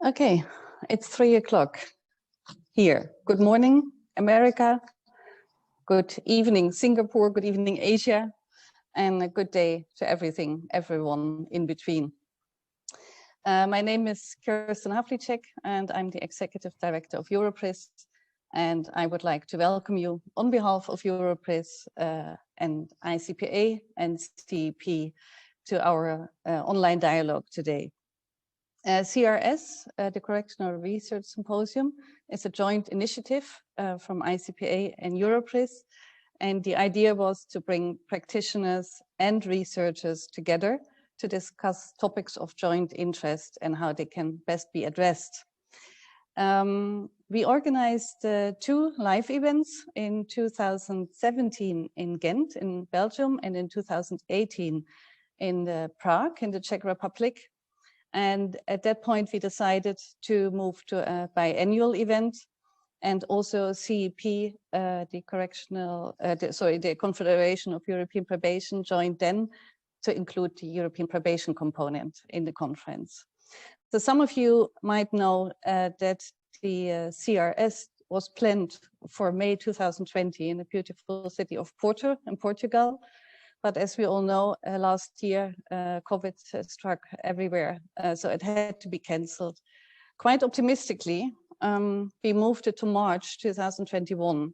Okay, it's 3 o'clock here. Good morning, America. Good evening, Singapore. Good evening, Asia. And a good day to everyone in between. My name is Kirsten Havlicek, and I'm the Executive Director of Europress. And I would like to welcome you on behalf of Europress and ICPA and CEP to our online dialogue today. CRS, the Correctional Research Symposium, is a joint initiative from ICPA and Europress. And the idea was to bring practitioners and researchers together to discuss topics of joint interest and how they can best be addressed. We organized 2 live events in 2017 in Ghent in Belgium and in 2018 in Prague in the Czech Republic. And at that point, we decided to move to a biannual event, and also CEP, the Confederation of European Probation, joined then to include the European probation component in the conference. So some of you might know that the CRS was planned for May 2020 in the beautiful city of Porto in Portugal. But as we all know, last year, COVID struck everywhere, so it had to be cancelled. Quite optimistically, we moved it to March 2021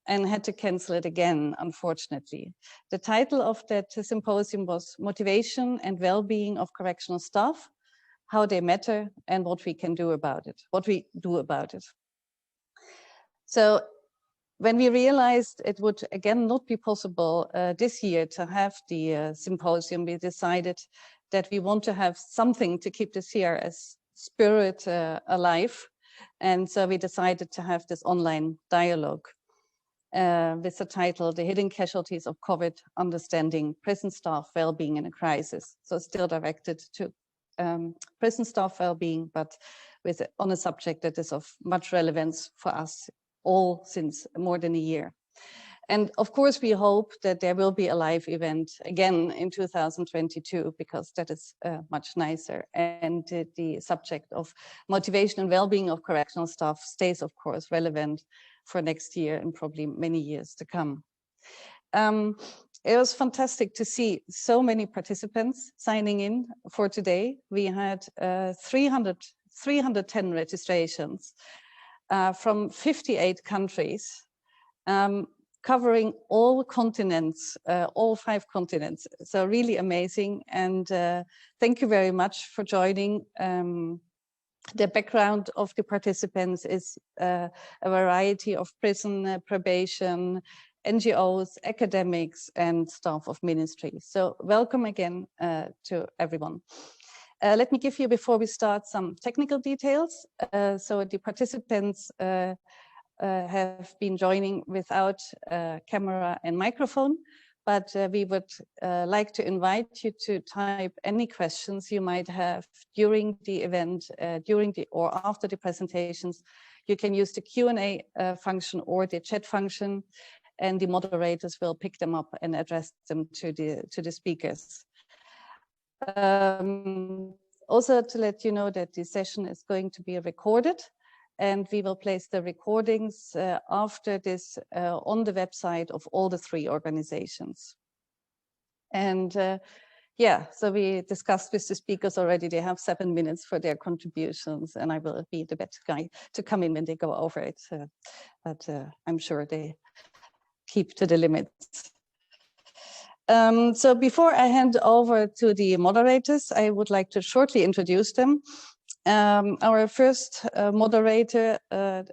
and had to cancel it again, unfortunately. The title of that symposium was Motivation and Well-being of Correctional Staff, How They Matter and What We Can Do About It, What We Do About it. So, when we realized it would again not be possible this year to have the symposium, we decided that we want to have something to keep the CRS spirit alive. And so we decided to have this online dialogue with the title, The Hidden Casualties of COVID, Understanding Prison Staff Wellbeing in a Crisis. So still directed to prison staff wellbeing, but on a subject that is of much relevance for us all since more than a year. And of course, we hope that there will be a live event again in 2022, because that is much nicer. And the subject of motivation and well-being of correctional staff stays, of course, relevant for next year and probably many years to come. It was fantastic to see so many participants signing in for today. We had 310 registrations. From 58 countries, covering all continents, all 5 continents. So really amazing. And thank you very much for joining. The background of the participants is a variety of prison, probation, NGOs, academics, and staff of ministries. So welcome again to everyone. Let me give you, before we start, some technical details. So the participants have been joining without camera and microphone, but we would like to invite you to type any questions you might have during the event, or after the presentations. You can use the Q&A function or the chat function, and the moderators will pick them up and address them to the speakers. Also to let you know that the session is going to be recorded, and we will place the recordings after this on the website of all the 3 organizations. And yeah, so we discussed with the speakers already. They have 7 minutes for their contributions, and I will be the best guy to come in when they go over it. But I'm sure they keep to the limits. So before I hand over to the moderators, I would like to shortly introduce them. Our first moderator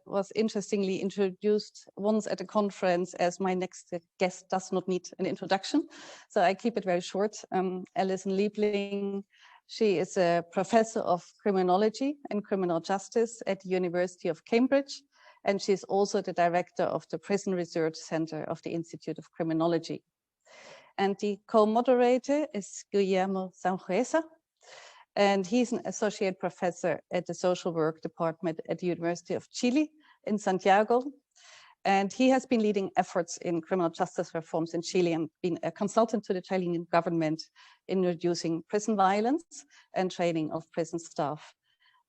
was interestingly introduced once at a conference as my next guest does not need an introduction. So I keep it very short. Alison Liebling, she is a professor of criminology and criminal justice at the University of Cambridge. And she's also the director of the Prison Research Center of the Institute of Criminology. And the co-moderator is Guillermo Sanhueza, and he's an associate professor at the social work department at the University of Chile in Santiago. And he has been leading efforts in criminal justice reforms in Chile and been a consultant to the Chilean government in reducing prison violence and training of prison staff.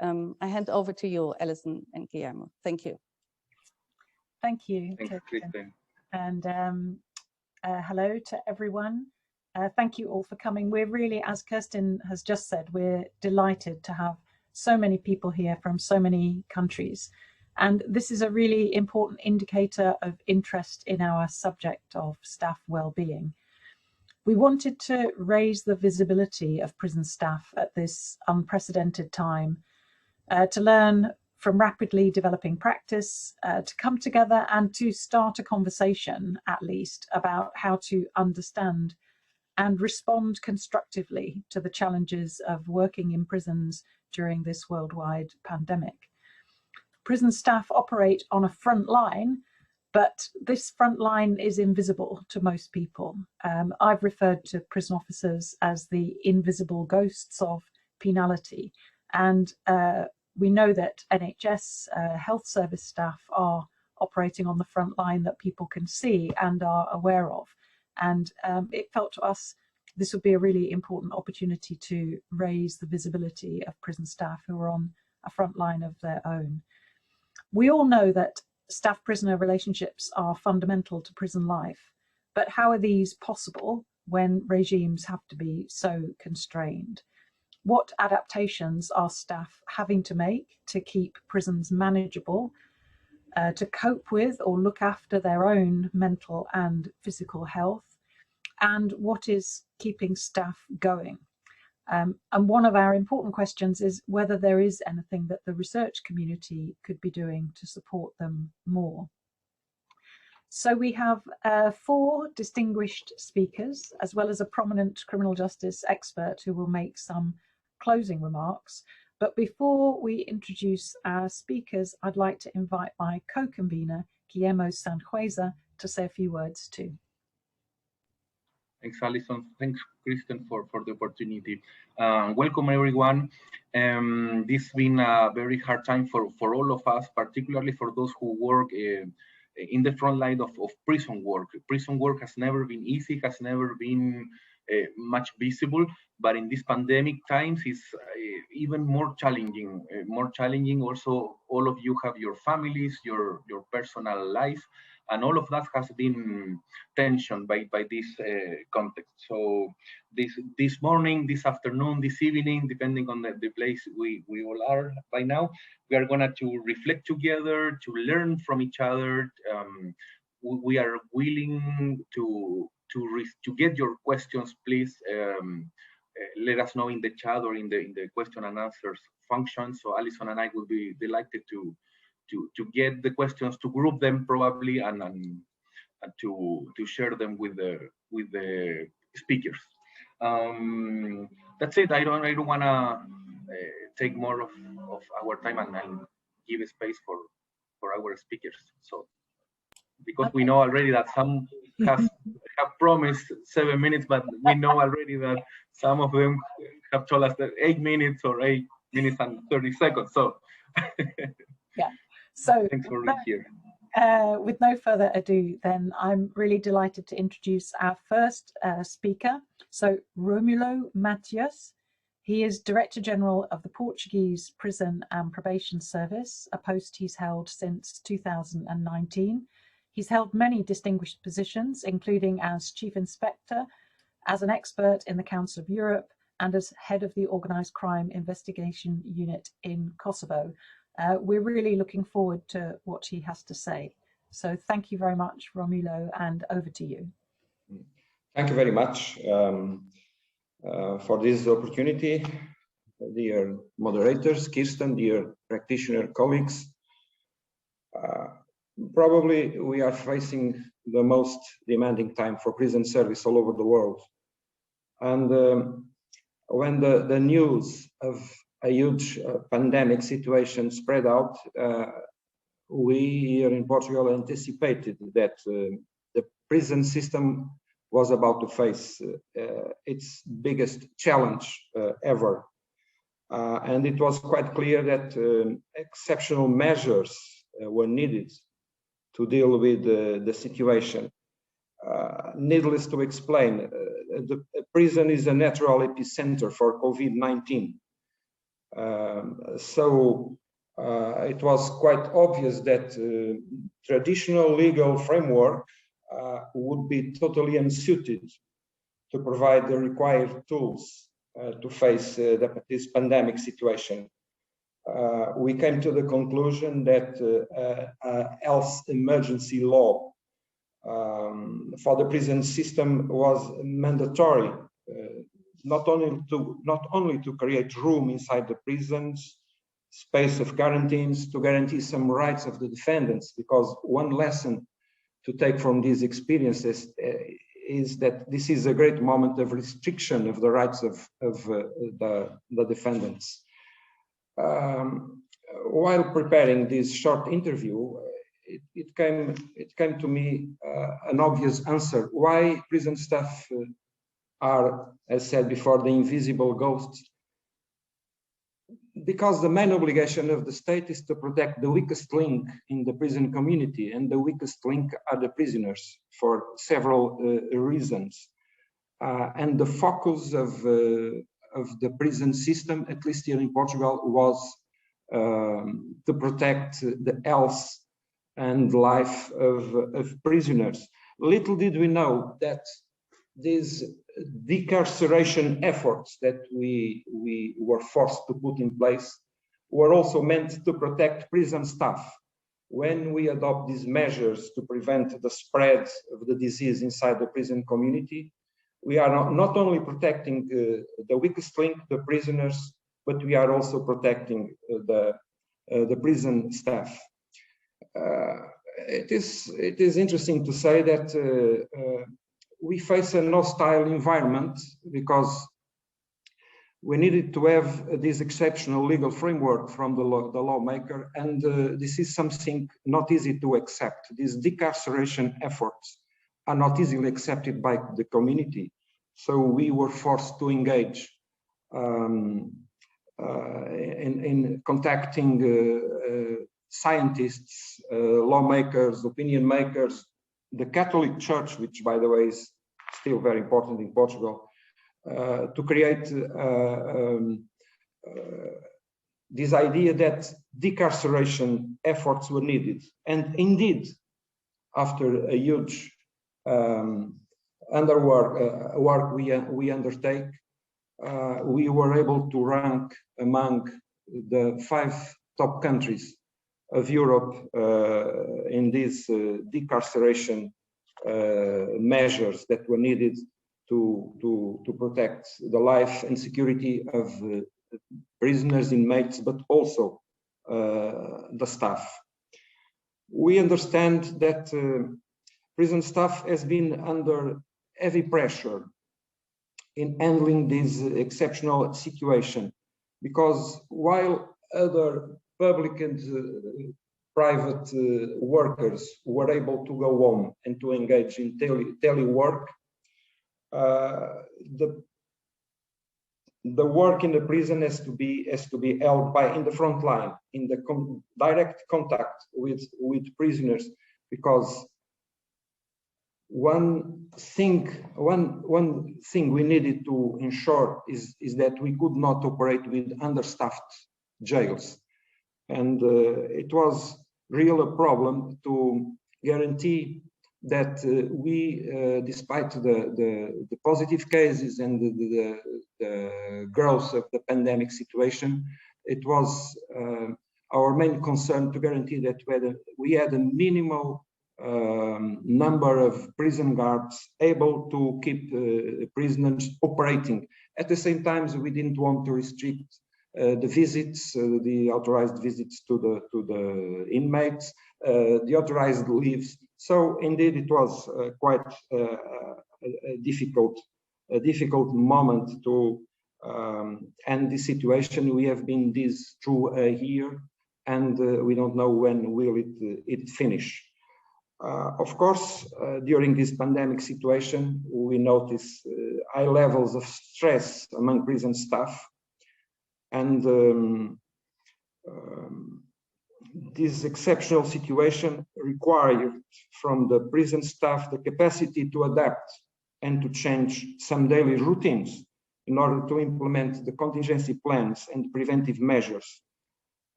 I hand over to you, Alison and Guillermo. Thank you. Thank you. Thanks, Kristen. And hello to everyone. Thank you all for coming. We're really, as Kirsten has just said, we're delighted to have so many people here from so many countries. And this is a really important indicator of interest in our subject of staff well-being. We wanted to raise the visibility of prison staff at this unprecedented time, to learn from rapidly developing practice, to come together and to start a conversation, at least, about how to understand and respond constructively to the challenges of working in prisons during this worldwide pandemic. Prison staff operate on a front line, but this front line is invisible to most people. I've referred to prison officers as the invisible ghosts of penality, and we know that NHS health service staff are operating on the front line that people can see and are aware of. And it felt to us this would be a really important opportunity to raise the visibility of prison staff who are on a front line of their own. We all know that staff-prisoner relationships are fundamental to prison life, but how are these possible when regimes have to be so constrained? What adaptations are staff having to make to keep prisons manageable, to cope with or look after their own mental and physical health? And what is keeping staff going? And one of our important questions is whether there is anything that the research community could be doing to support them more. So we have 4 distinguished speakers, as well as a prominent criminal justice expert who will make some closing remarks. But before we introduce our speakers, I'd like to invite my co-convener, Guillermo Sanjueza, to say a few words too. Thanks, Alison. Thanks, Kristen, for the opportunity. Welcome, everyone. This has been a very hard time for all of us, particularly for those who work in the front line of prison work. Prison work has never been easy, has never been much visible, but in these pandemic times, it's even more challenging. Also, all of you have your families, your personal life, and all of that has been tensioned by this context. So this morning, this afternoon, this evening, depending on the place we all are by now, we are going to reflect together, to learn from each other. We are willing to get your questions. Please let us know in the chat or in the question and answers function. So Alison and I will be delighted to get the questions, to group them probably, and to share them with the speakers. That's it. I don't want to take more of our time and give space for our speakers. So because we know already that some have promised 7 minutes, but we know already that some of them have told us that 8 minutes or 8 minutes and 30 seconds. So yeah. So thanks for being here. With no further ado, then I'm really delighted to introduce our first speaker. So Romulo Matias, he is Director General of the Portuguese Prison and Probation Service, a post he's held since 2019. He's held many distinguished positions, including as Chief Inspector, as an expert in the Council of Europe, and as head of the Organised Crime Investigation Unit in Kosovo. We're really looking forward to what he has to say. So thank you very much, Romulo, and over to you. Thank you very much for this opportunity, dear moderators, Kirsten, dear practitioner colleagues. Probably we are facing the most demanding time for prison service all over the world. And when the news of a huge pandemic situation spread out, we here in Portugal anticipated that the prison system was about to face its biggest challenge ever. And it was quite clear that exceptional measures were needed to deal with the situation. Needless to explain, the prison is a natural epicenter for COVID-19. So it was quite obvious that traditional legal framework would be totally unsuited to provide the required tools to face this pandemic situation. We came to the conclusion that health emergency law for the prison system was mandatory, not only to create room inside the prisons, space of quarantines, to guarantee some rights of the defendants, because one lesson to take from these experiences is that this is a great moment of restriction of the rights of the defendants. While preparing this short interview, it came to me an obvious answer why prison staff are, as said before, the invisible ghosts. Because the main obligation of the state is to protect the weakest link in the prison community, and the weakest link are the prisoners for several reasons. And the focus of the prison system, at least here in Portugal, was to protect the health and life of prisoners. Little did we know that these decarceration efforts that we were forced to put in place were also meant to protect prison staff. When we adopt these measures to prevent the spread of the disease inside the prison community, we are not only protecting the weakest link, the prisoners, but we are also protecting the prison staff. It is interesting to say that we face a hostile environment because we needed to have this exceptional legal framework from the lawmaker, and this is something not easy to accept. These decarceration efforts are not easily accepted by the community, so we were forced to engage in contacting scientists, lawmakers, opinion makers, the Catholic Church, which by the way is still very important in Portugal, to create this idea that decarceration efforts were needed. And indeed, after a huge work we undertake, we were able to rank among the 5 top countries of Europe in these decarceration measures that were needed to protect the life and security of prisoners, inmates, but also the staff. We understand that prison staff has been under heavy pressure in handling this exceptional situation, because while other public and private workers were able to go home and to engage in telework, the work in the prison has to be held in the front line, in the direct contact with prisoners, because one thing we needed to ensure is that we could not operate with understaffed jails. And it was really a problem to guarantee that we, despite the positive cases and the growth of the pandemic situation, it was our main concern to guarantee that we had a minimal number of prison guards able to keep prisoners operating. At the same time, we didn't want to restrict the visits, the authorized visits to the inmates, the authorized leaves. So indeed, it was quite a difficult moment to end this situation. We have been this through a year, and we don't know when will it finish. Of course, during this pandemic situation, we notice high levels of stress among prison staff. And this exceptional situation required from the prison staff the capacity to adapt and to change some daily routines in order to implement the contingency plans and preventive measures,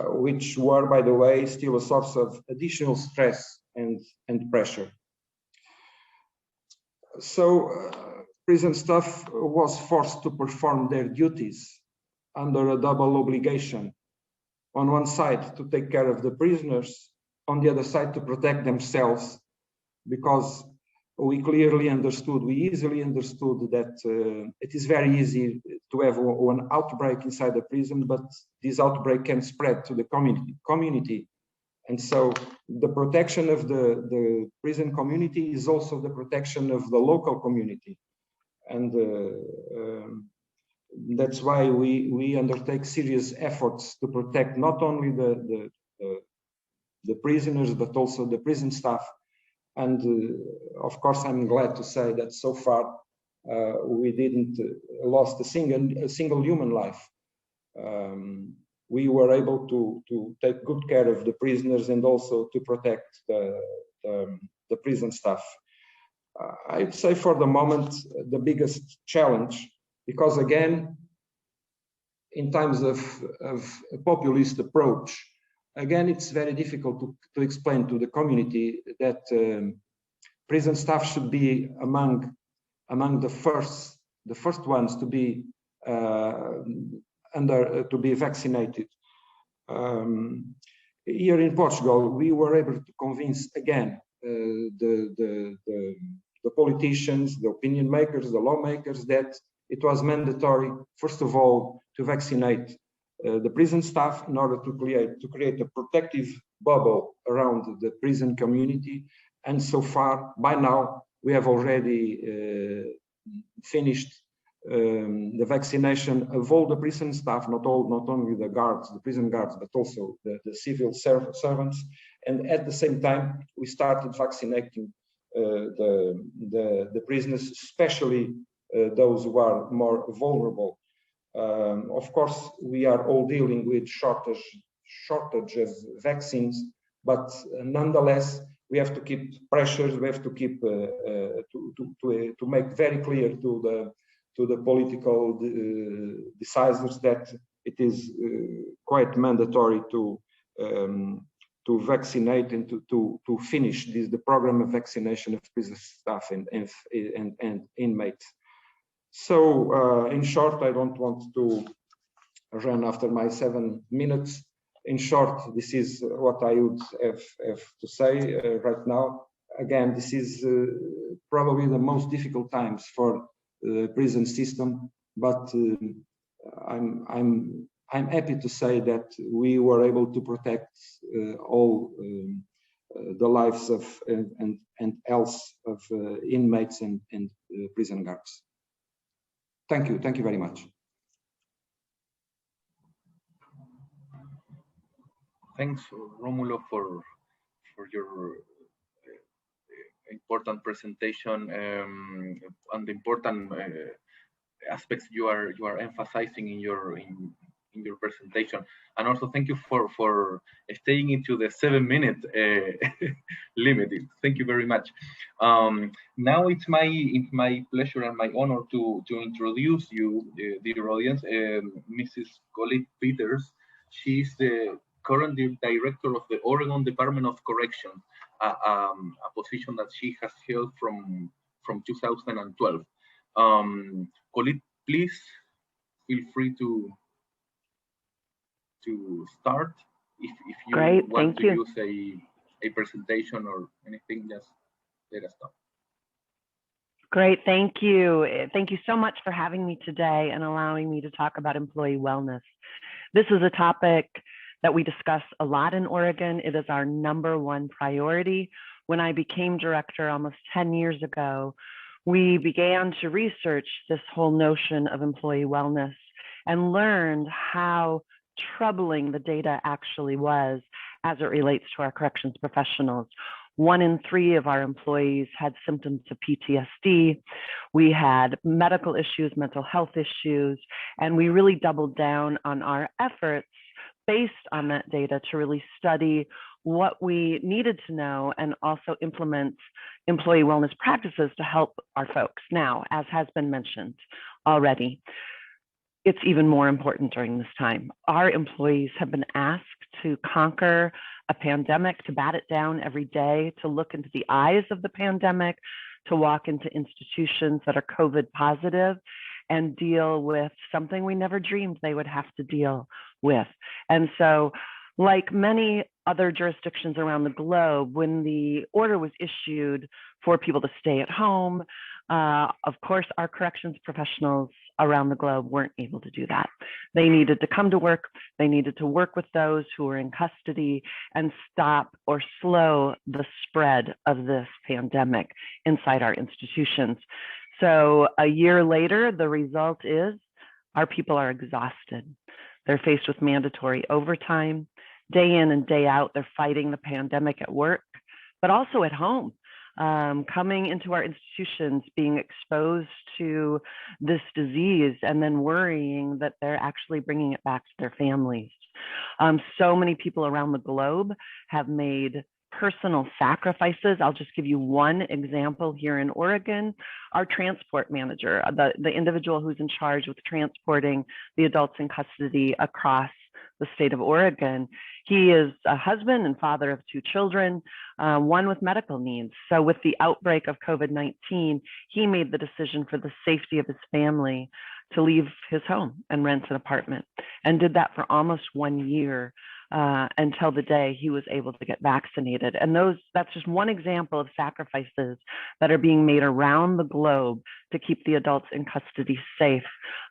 which were, by the way, still a source of additional stress and pressure. So prison staff was forced to perform their duties under a double obligation. On one side, to take care of the prisoners, on the other side, to protect themselves, because we easily understood that it is very easy to have one outbreak inside the prison, but this outbreak can spread to the community. And so the protection of the prison community is also the protection of the local community. And that's why we undertake serious efforts to protect not only the prisoners, but also the prison staff. And of course, I'm glad to say that so far we didn't lost a single human life. We were able to take good care of the prisoners and also to protect the prison staff. I'd say for the moment, the biggest challenge, because again, in times of a populist approach, again, it's very difficult to explain to the community that prison staff should be among the first ones to be to be vaccinated. Here in Portugal, we were able to convince again the politicians, the opinion makers, the lawmakers that it was mandatory, first of all, to vaccinate the prison staff in order to create a protective bubble around the prison community. And so far, by now, we have already finished the vaccination of all the prison staff, not only the guards, the prison guards, but also the civil servants. And at the same time, we started vaccinating the prisoners, especially those who are more vulnerable. Of course, we are all dealing with shortage of vaccines, but nonetheless, we have to keep pressures. We have to keep to make very clear to the political decisors that it is quite mandatory to vaccinate and to finish the program of vaccination of prison staff and inmates. So, in short, I don't want to run after my 7 minutes. In short, this is what I would have to say right now. Again, this is probably the most difficult times for the prison system, but I'm happy to say that we were able to protect all the lives of and health of inmates and prison guards. Thank you very much. Thanks, Romulo, for your important presentation and the important aspects you are emphasizing in your presentation, and also thank you for staying into the 7-minute limit. Thank you very much. Now it's my pleasure and my honor to introduce you, dear audience, Mrs. Colette Peters. She's the current director of the Oregon Department of Corrections, a position that she has held from 2012. Colette, please feel free to start. If you want to use a presentation or anything, just let us know. Great, thank you. Thank you so much for having me today and allowing me to talk about employee wellness. This is a topic that we discuss a lot in Oregon. It is our #1 priority. When I became director almost 10 years ago, we began to research this whole notion of employee wellness and learned how troubling the data actually was as it relates to our corrections professionals. 1 in 3 of our employees had symptoms of PTSD. We had medical issues, mental health issues, and we really doubled down on our efforts based on that data to really study what we needed to know and also implement employee wellness practices to help our folks. Now, as has been mentioned, already. It's even more important during this time. Our employees have been asked to conquer a pandemic, to bat it down every day, to look into the eyes of the pandemic, to walk into institutions that are COVID positive and deal with something we never dreamed they would have to deal with. And so, like many other jurisdictions around the globe, when the order was issued for people to stay at home, of course, our corrections professionals around the globe weren't able to do that. They needed to come to work. They needed to work with those who were in custody and stop or slow the spread of this pandemic inside our institutions. So a year later, the result is our people are exhausted. They're faced with mandatory overtime. Day in and day out, they're fighting the pandemic at work, but also at home. Coming into our institutions, being exposed to this disease, and then worrying that they're actually bringing it back to their families. So many people around the globe have made personal sacrifices. I'll just give you one example here in Oregon. Our transport manager, the individual who's in charge with transporting the adults in custody across the state of Oregon, he is a husband and father of 2 children, one with medical needs. So with the outbreak of COVID-19, he made the decision for the safety of his family to leave his home and rent an apartment, and did that for almost 1 year until the day he was able to get vaccinated. And that's just one example of sacrifices that are being made around the globe to keep the adults in custody safe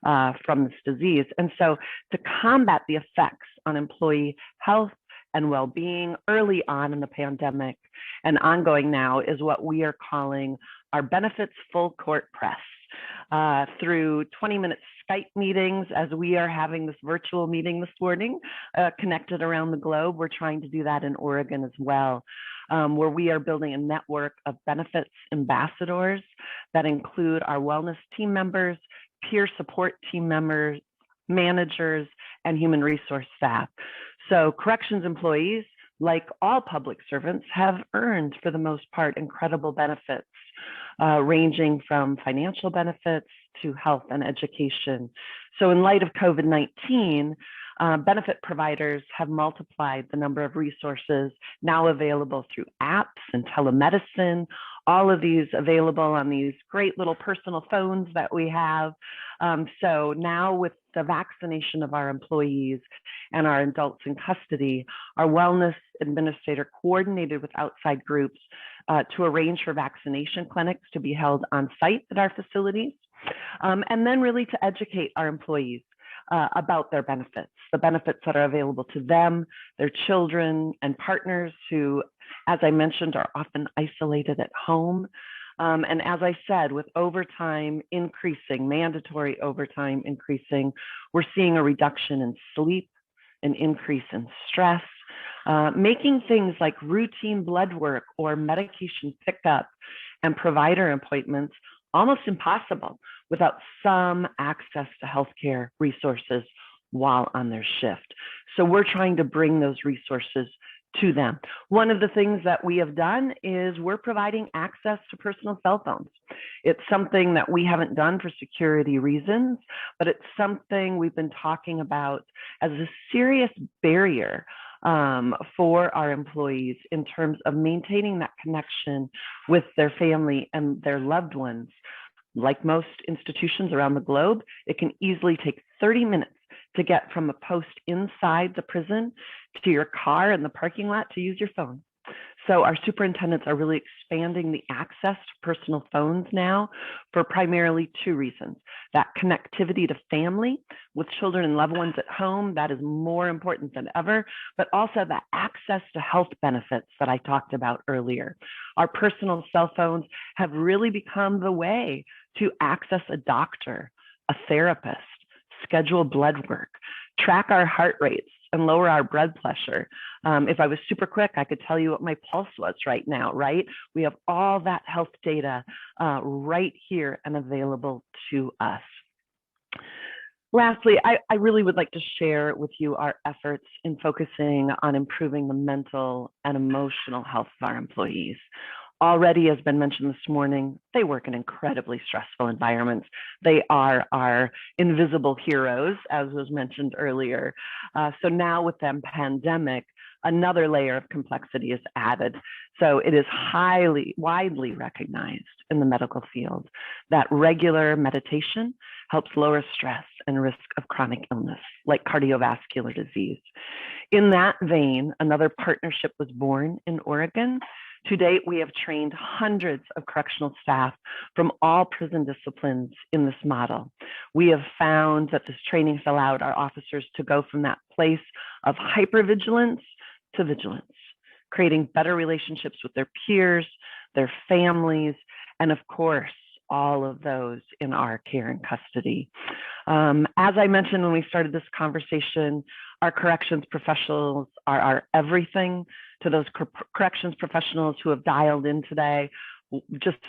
from this disease. And so to combat the effects on employee health and well-being early on in the pandemic and ongoing now is what we are calling our benefits full court press. Through 20-minute Skype meetings, as we are having this virtual meeting this morning, connected around the globe. We're trying to do that in Oregon as well, where we are building a network of benefits ambassadors that include our wellness team members, peer support team members, managers, and human resource staff. So corrections employees, like all public servants, have earned, for the most part, incredible benefits, ranging from financial benefits to health and education. So in light of COVID-19, benefit providers have multiplied the number of resources now available through apps and telemedicine, all of these available on these great little personal phones that we have. So now with the vaccination of our employees and our adults in custody, our wellness administrator coordinated with outside groups to arrange for vaccination clinics to be held on site at our facilities, and then really to educate our employees about their benefits, the benefits that are available to them, their children and partners who, as I mentioned, are often isolated at home. And as I said, with overtime increasing, mandatory overtime increasing, we're seeing a reduction in sleep, an increase in stress, making things like routine blood work or medication pickup and provider appointments almost impossible without some access to healthcare resources while on their shift. So we're trying to bring those resources to them. One of the things that we have done is we're providing access to personal cell phones. It's something that we haven't done for security reasons, but it's something we've been talking about as a serious barrier for our employees in terms of maintaining that connection with their family and their loved ones. Like most institutions around the globe, it can easily take 30 minutes to get from a post inside the prison to your car in the parking lot to use your phone. So our superintendents are really expanding the access to personal phones now for primarily 2 reasons. That connectivity to family with children and loved ones at home, that is more important than ever, but also the access to health benefits that I talked about earlier. Our personal cell phones have really become the way to access a doctor, a therapist, schedule blood work, track our heart rates, and lower our blood pressure. If I was super quick, I could tell you what my pulse was right now, right? We have all that health data right here and available to us. Lastly, I really would like to share with you our efforts in focusing on improving the mental and emotional health of our employees. already has been mentioned this morning, they work in incredibly stressful environments. They are our invisible heroes, as was mentioned earlier. So now with the pandemic, another layer of complexity is added. So it is widely recognized in the medical field that regular meditation helps lower stress and risk of chronic illness, like cardiovascular disease. In that vein, another partnership was born in Oregon. To date, we have trained hundreds of correctional staff from all prison disciplines in this model. We have found that this training has allowed our officers to go from that place of hypervigilance to vigilance, creating better relationships with their peers, their families, and of course, all of those in our care and custody. As I mentioned when we started this conversation, our corrections professionals are our everything. To those corrections professionals who have dialed in today, just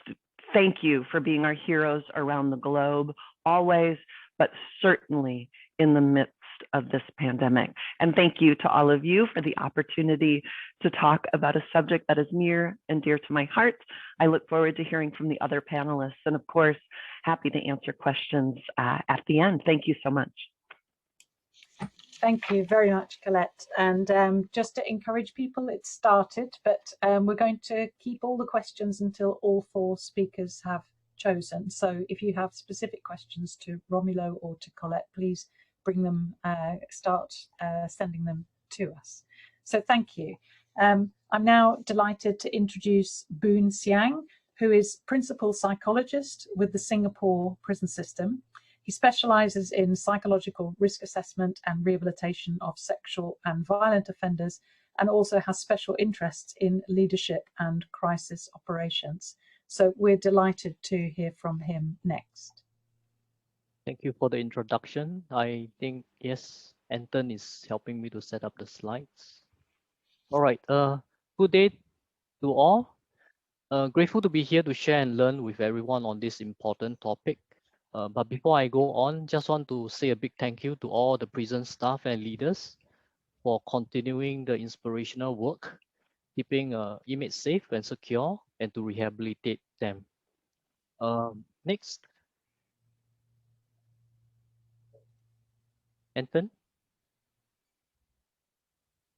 thank you for being our heroes around the globe, always, but certainly in the midst of this pandemic. And thank you to all of you for the opportunity to talk about a subject that is near and dear to my heart. I look forward to hearing from the other panelists, and of course, happy to answer questions at the end. Thank you so much. Thank you very much, Colette. And just to encourage people, it started, but we're going to keep all the questions until all four speakers have chosen. So if you have specific questions to Romulo or to Colette, please bring them, start sending them to us. So thank you. I'm now delighted to introduce Boon Siang, who is Principal Psychologist with the Singapore Prison System. He specializes in psychological risk assessment and rehabilitation of sexual and violent offenders, and also has special interests in leadership and crisis operations. So we're delighted to hear from him next. Thank you for the introduction. I think, yes, Anton is helping me to set up the slides. All right, good day to all. Grateful to be here to share and learn with everyone on this important topic. But before I go on, just want to say a big thank you to all the prison staff and leaders for continuing the inspirational work, keeping inmates safe and secure, and to rehabilitate them. Next. Anton?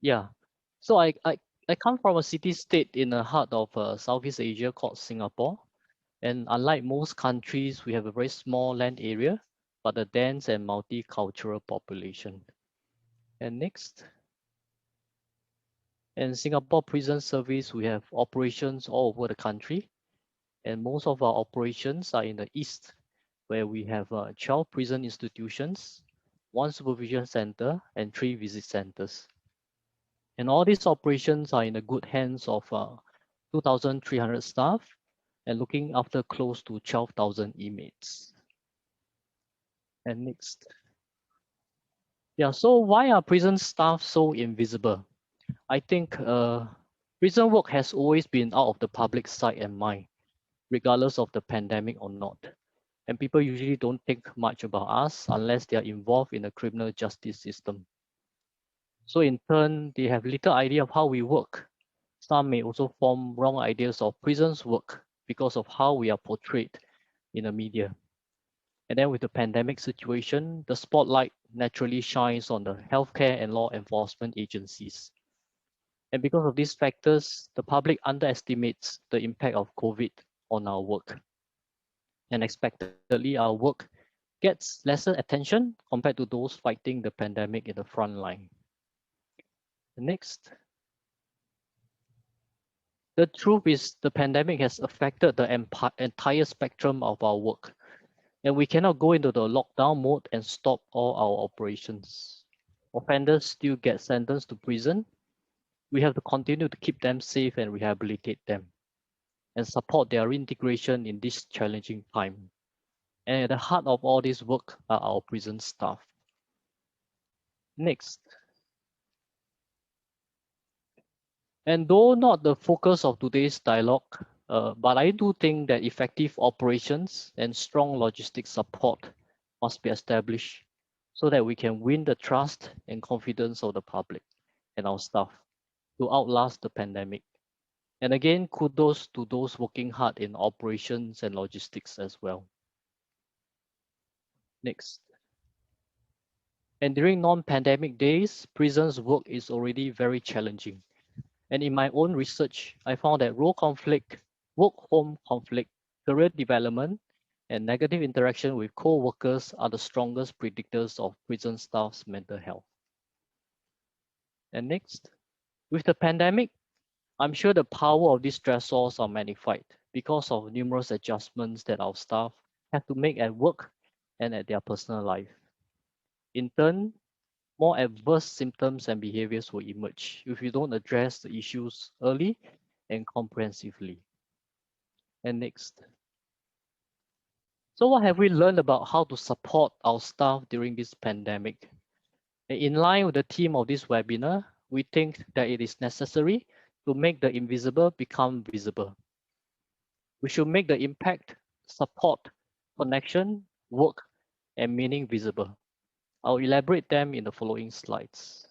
Yeah. So I come from a city-state in the heart of Southeast Asia called Singapore. And unlike most countries, we have a very small land area, but a dense and multicultural population. And next. In Singapore Prison Service, we have operations all over the country. And most of our operations are in the east, where we have 12 prison institutions, 1 supervision center, and 3 visit centers. And all these operations are in the good hands of 2,300 staff and looking after close to 12,000 inmates. And next. Yeah, so why are prison staff so invisible? I think prison work has always been out of the public sight and mind, regardless of the pandemic or not. And people usually don't think much about us unless they are involved in the criminal justice system. So in turn, they have little idea of how we work. Some may also form wrong ideas of prison's work because of how we are portrayed in the media. And then with the pandemic situation, the spotlight naturally shines on the healthcare and law enforcement agencies. And because of these factors, the public underestimates the impact of COVID on our work. And expectedly, our work gets lesser attention compared to those fighting the pandemic in the front line. Next. The truth is the pandemic has affected the entire spectrum of our work, and we cannot go into the lockdown mode and stop all our operations. Offenders still get sentenced to prison. We have to continue to keep them safe and rehabilitate them and support their reintegration in this challenging time. And at the heart of all this work are our prison staff. Next. And though not the focus of today's dialogue, but I do think that effective operations and strong logistic support must be established so that we can win the trust and confidence of the public and our staff to outlast the pandemic. And again, kudos to those working hard in operations and logistics as well. Next. And during non-pandemic days, prisons work is already very challenging. And in my own research, I found that role conflict, work-home conflict, career development, and negative interaction with co-workers are the strongest predictors of prison staff's mental health. And next, with the pandemic, I'm sure the power of these stressors are magnified because of numerous adjustments that our staff have to make at work and at their personal life. In turn, more adverse symptoms and behaviors will emerge if you don't address the issues early and comprehensively. And next. So what have we learned about how to support our staff during this pandemic? In line with the theme of this webinar, we think that it is necessary to make the invisible become visible. We should make the impact, support, connection, work, and meaning visible. I'll elaborate them in the following slides.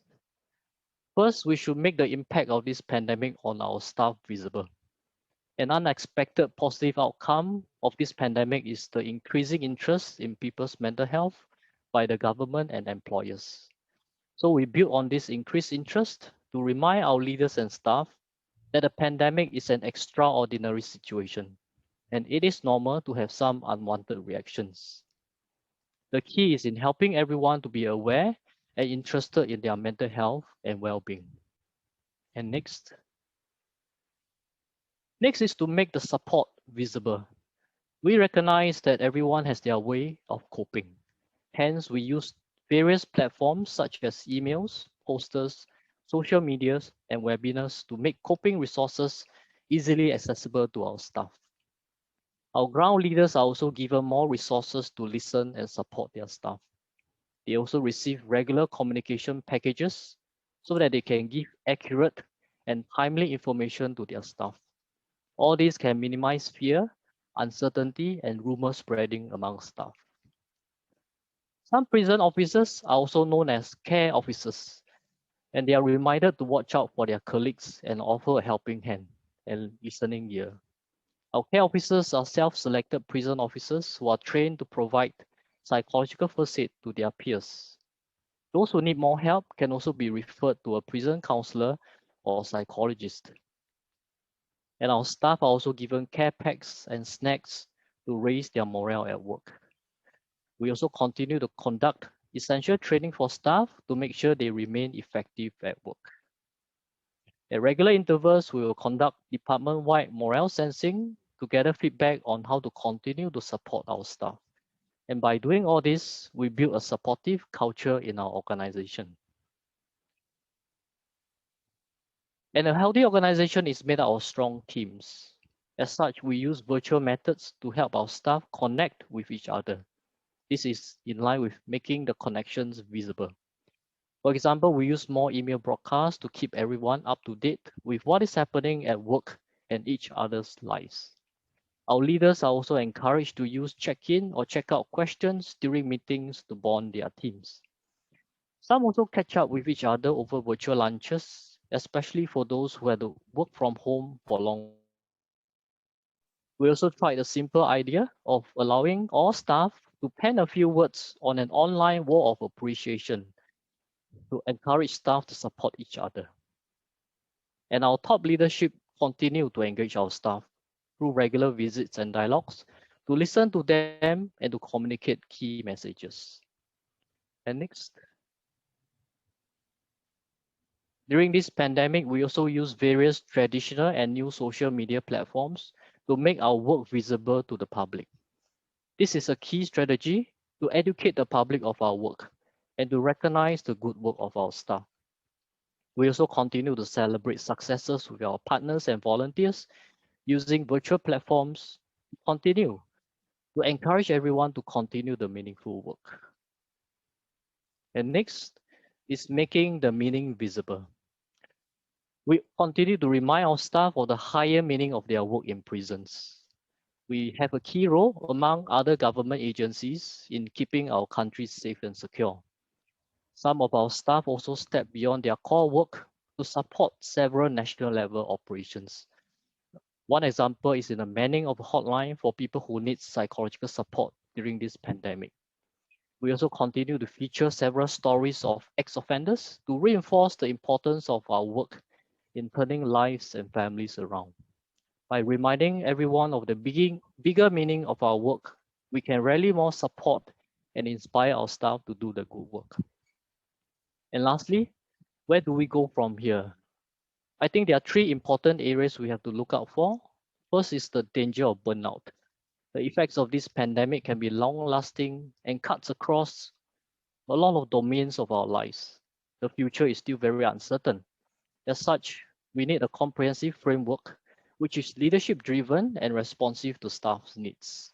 First, we should make the impact of this pandemic on our staff visible. An unexpected positive outcome of this pandemic is the increasing interest in people's mental health by the government and employers. So we build on this increased interest to remind our leaders and staff that the pandemic is an extraordinary situation, and it is normal to have some unwanted reactions. The key is in helping everyone to be aware and interested in their mental health and well-being. And next. Next is to make the support visible. We recognize that everyone has their way of coping. Hence, we use various platforms such as emails, posters, social medias, and webinars to make coping resources easily accessible to our staff. Our ground leaders are also given more resources to listen and support their staff. They also receive regular communication packages so that they can give accurate and timely information to their staff. All this can minimize fear, uncertainty, and rumor spreading among staff. Some prison officers are also known as care officers, and they are reminded to watch out for their colleagues and offer a helping hand and listening ear. Our care officers are self-selected prison officers who are trained to provide psychological first aid to their peers. Those who need more help can also be referred to a prison counselor or psychologist. And our staff are also given care packs and snacks to raise their morale at work. We also continue to conduct essential training for staff to make sure they remain effective at work. At regular intervals, we will conduct department-wide morale sensing to gather feedback on how to continue to support our staff. And by doing all this, we build a supportive culture in our organization. And a healthy organization is made up of strong teams. As such, we use virtual methods to help our staff connect with each other. This is in line with making the connections visible. For example, we use more email broadcasts to keep everyone up to date with what is happening at work and each other's lives. Our leaders are also encouraged to use check-in or check-out questions during meetings to bond their teams. Some also catch up with each other over virtual lunches, especially for those who had to work from home for long. We also tried the simple idea of allowing all staff to pen a few words on an online wall of appreciation to encourage staff to support each other. And our top leadership continue to engage our staff through regular visits and dialogues to listen to them and to communicate key messages. And next. During this pandemic, we also use various traditional and new social media platforms to make our work visible to the public. This is a key strategy to educate the public of our work and to recognize the good work of our staff. We also continue to celebrate successes with our partners and volunteers using virtual platforms to continue to encourage everyone to continue the meaningful work. And next is making the meaning visible. We continue to remind our staff of the higher meaning of their work in prisons. We have a key role among other government agencies in keeping our country safe and secure. Some of our staff also step beyond their core work to support several national level operations. One example is in the manning of a hotline for people who need psychological support during this pandemic. We also continue to feature several stories of ex-offenders to reinforce the importance of our work in turning lives and families around. By reminding everyone of the bigger meaning of our work, we can rally more support and inspire our staff to do the good work. And lastly, where do we go from here? I think there are three important areas we have to look out for. First is the danger of burnout. The effects of this pandemic can be long-lasting and cuts across a lot of domains of our lives. The future is still very uncertain. As such, we need a comprehensive framework which is leadership-driven and responsive to staff's needs.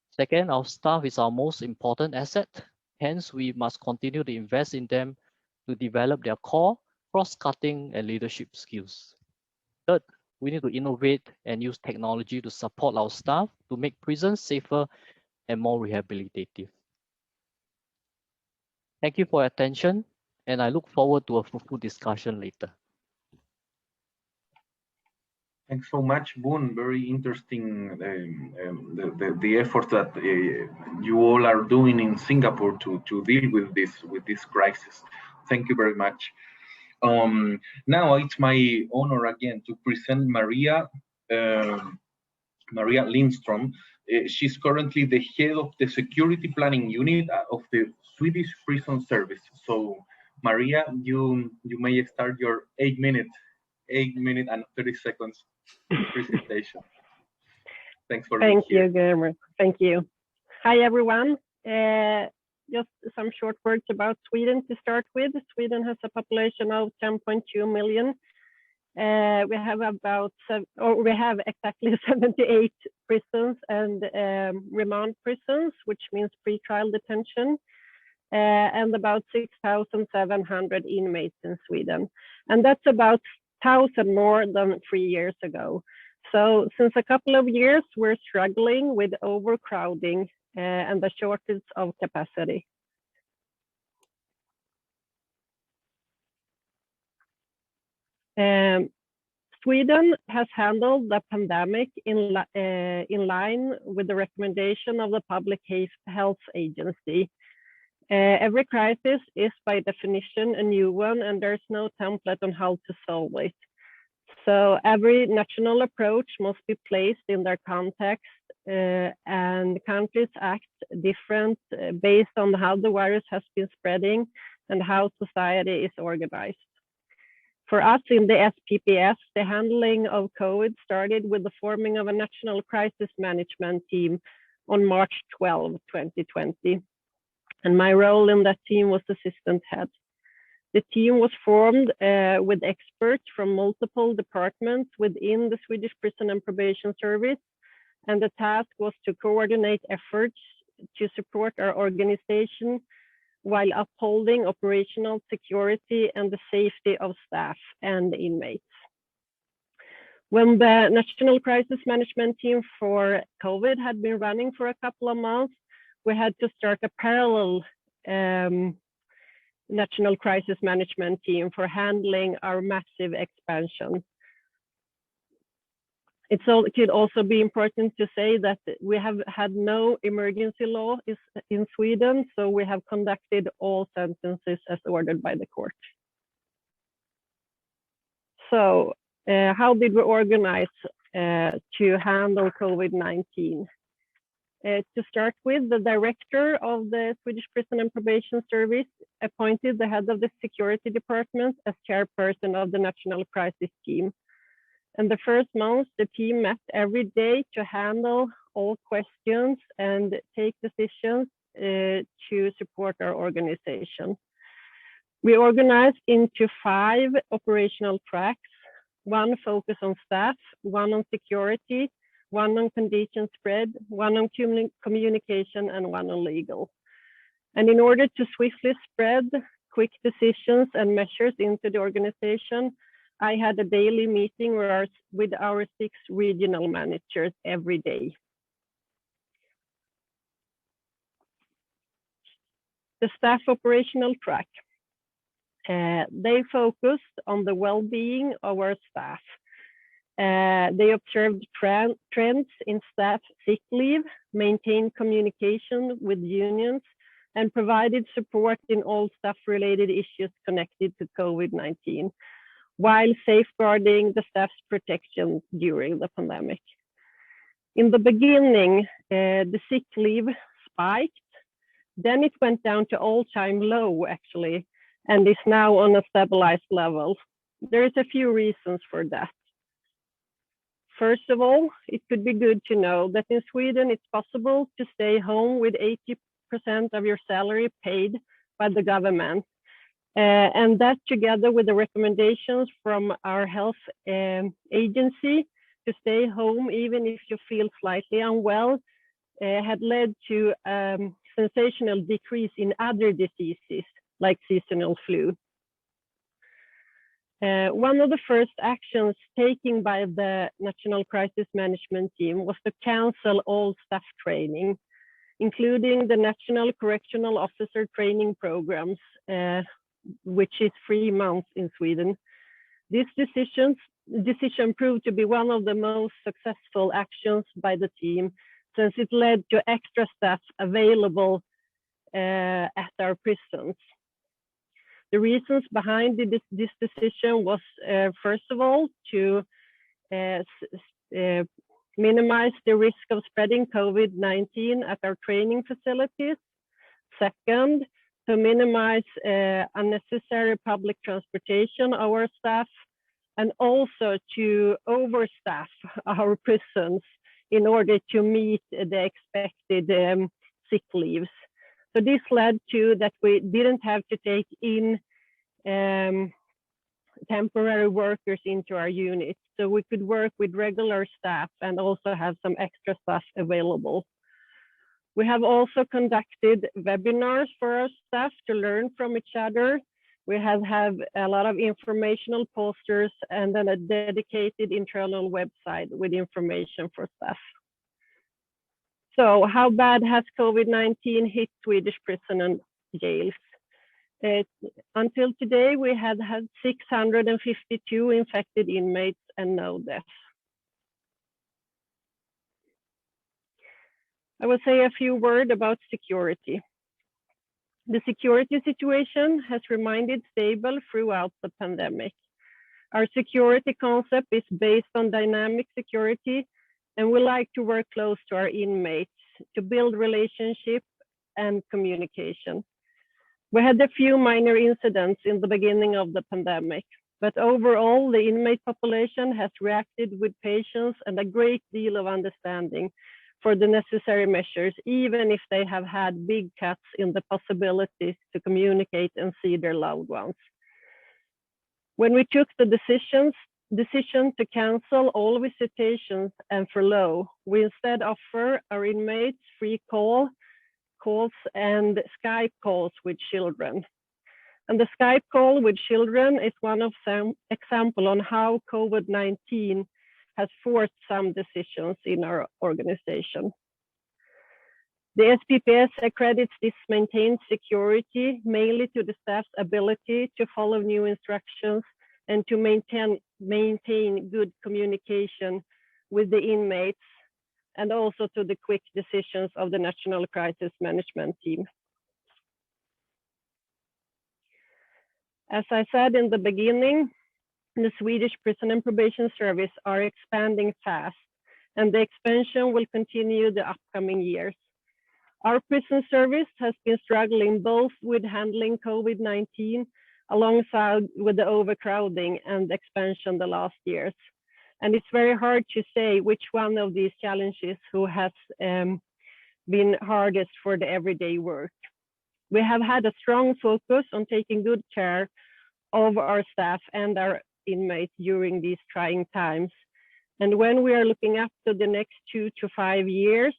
Second, our staff is our most important asset. Hence, we must continue to invest in them to develop their core, cross-cutting, and leadership skills. Third, we need to innovate and use technology to support our staff to make prisons safer and more rehabilitative. Thank you for your attention, and I look forward to a fruitful discussion later. Thanks so much, Boon. Very interesting, the effort that you all are doing in Singapore to deal with this crisis. Thank you very much. Now it's my honor again to present Maria Lindström. She's currently the head of the security planning unit of the Swedish Prison Service. So, Maria, you may start your 8 minute and 30 seconds presentation. Thanks for being here. Thank you, Germer. Thank you. Hi, everyone. Just some short words about Sweden to start with. Sweden has a population of 10.2 million. We have exactly 78 prisons and remand prisons, which means pre-trial detention, and about 6,700 inmates in Sweden. And that's about 1,000 more than 3 years ago. So since a couple of years, we're struggling with overcrowding and the shortage of capacity. Sweden has handled the pandemic in line with the recommendation of the Public Health Agency. Every crisis is by definition a new one, and there's no template on how to solve it. So every national approach must be placed in their context, and countries act different based on how the virus has been spreading and how society is organized. For us in the SPPS, the handling of COVID started with the forming of a national crisis management team on March 12, 2020. And my role in that team was assistant head. The team was formed with experts from multiple departments within the Swedish Prison and Probation Service, and the task was to coordinate efforts to support our organization while upholding operational security and the safety of staff and inmates. When the National Crisis Management Team for COVID had been running for a couple of months, we had to start a parallel National Crisis Management Team for handling our massive expansion. It could also be important to say that we have had no emergency law in Sweden, so we have conducted all sentences as ordered by the court. So how did we organize to handle COVID-19? To start with, the director of the Swedish Prison and Probation Service appointed the head of the security department as chairperson of the National Crisis Team. And the first month, the team met every day to handle all questions and take decisions to support our organization. We organized into 5 operational tracks, 1 focus on staff, 1 on security, 1 on contagion spread, 1 on communication, and 1 on legal. And in order to swiftly spread quick decisions and measures into the organization, I had a daily meeting with our 6 regional managers every day. The staff operational track. They focused on the well-being of our staff. They observed trends in staff sick leave, maintained communication with unions, and provided support in all staff-related issues connected to COVID-19, while safeguarding the staff's protection during the pandemic. In the beginning, the sick leave spiked, then it went down to all-time low, actually, and is now on a stabilized level. There is a few reasons for that. First of all, it could be good to know that in Sweden, it's possible to stay home with 80% of your salary paid by the government. And that, together with the recommendations from our health agency to stay home even if you feel slightly unwell, had led to sensational decrease in other diseases like seasonal flu. One of the first actions taken by the National Crisis Management Team was to cancel all staff training, including the National Correctional Officer Training Programs, which is 3 months in Sweden. This decision proved to be one of the most successful actions by the team, since it led to extra staff available at our prisons. The reasons behind this decision was, first of all, to minimize the risk of spreading COVID-19 at our training facilities. Second, to minimize unnecessary public transportation of our staff, and also to overstaff our prisons in order to meet the expected sick leaves. So this led to that we didn't have to take in temporary workers into our units. So we could work with regular staff and also have some extra staff available. We have also conducted webinars for our staff to learn from each other. We have a lot of informational posters and then a dedicated internal website with information for staff. So how bad has COVID-19 hit Swedish prison and jails? Until today, we had 652 infected inmates and no deaths. I will say a few words about security. The security situation has remained stable throughout the pandemic. Our security concept is based on dynamic security, and we like to work close to our inmates to build relationship and communication. We had a few minor incidents in the beginning of the pandemic, but overall the inmate population has reacted with patience and a great deal of understanding for the necessary measures, even if they have had big cuts in the possibilities to communicate and see their loved ones. When we took the decision to cancel all visitations and furlough, we instead offer our inmates free calls and Skype calls with children. And the Skype call with children is one of some example on how COVID-19 has forced some decisions in our organization. The SPPS accredits this maintained security mainly to the staff's ability to follow new instructions and to maintain good communication with the inmates, and also to the quick decisions of the National Crisis Management Team. As I said in the beginning, the Swedish Prison and Probation Service are expanding fast, and the expansion will continue the upcoming years. Our prison service has been struggling both with handling COVID-19 alongside with the overcrowding and expansion the last years. And it's very hard to say which one of these challenges who has been hardest for the everyday work. We have had a strong focus on taking good care of our staff and our inmates during these trying times. And when we are looking up to the next 2 to 5 years,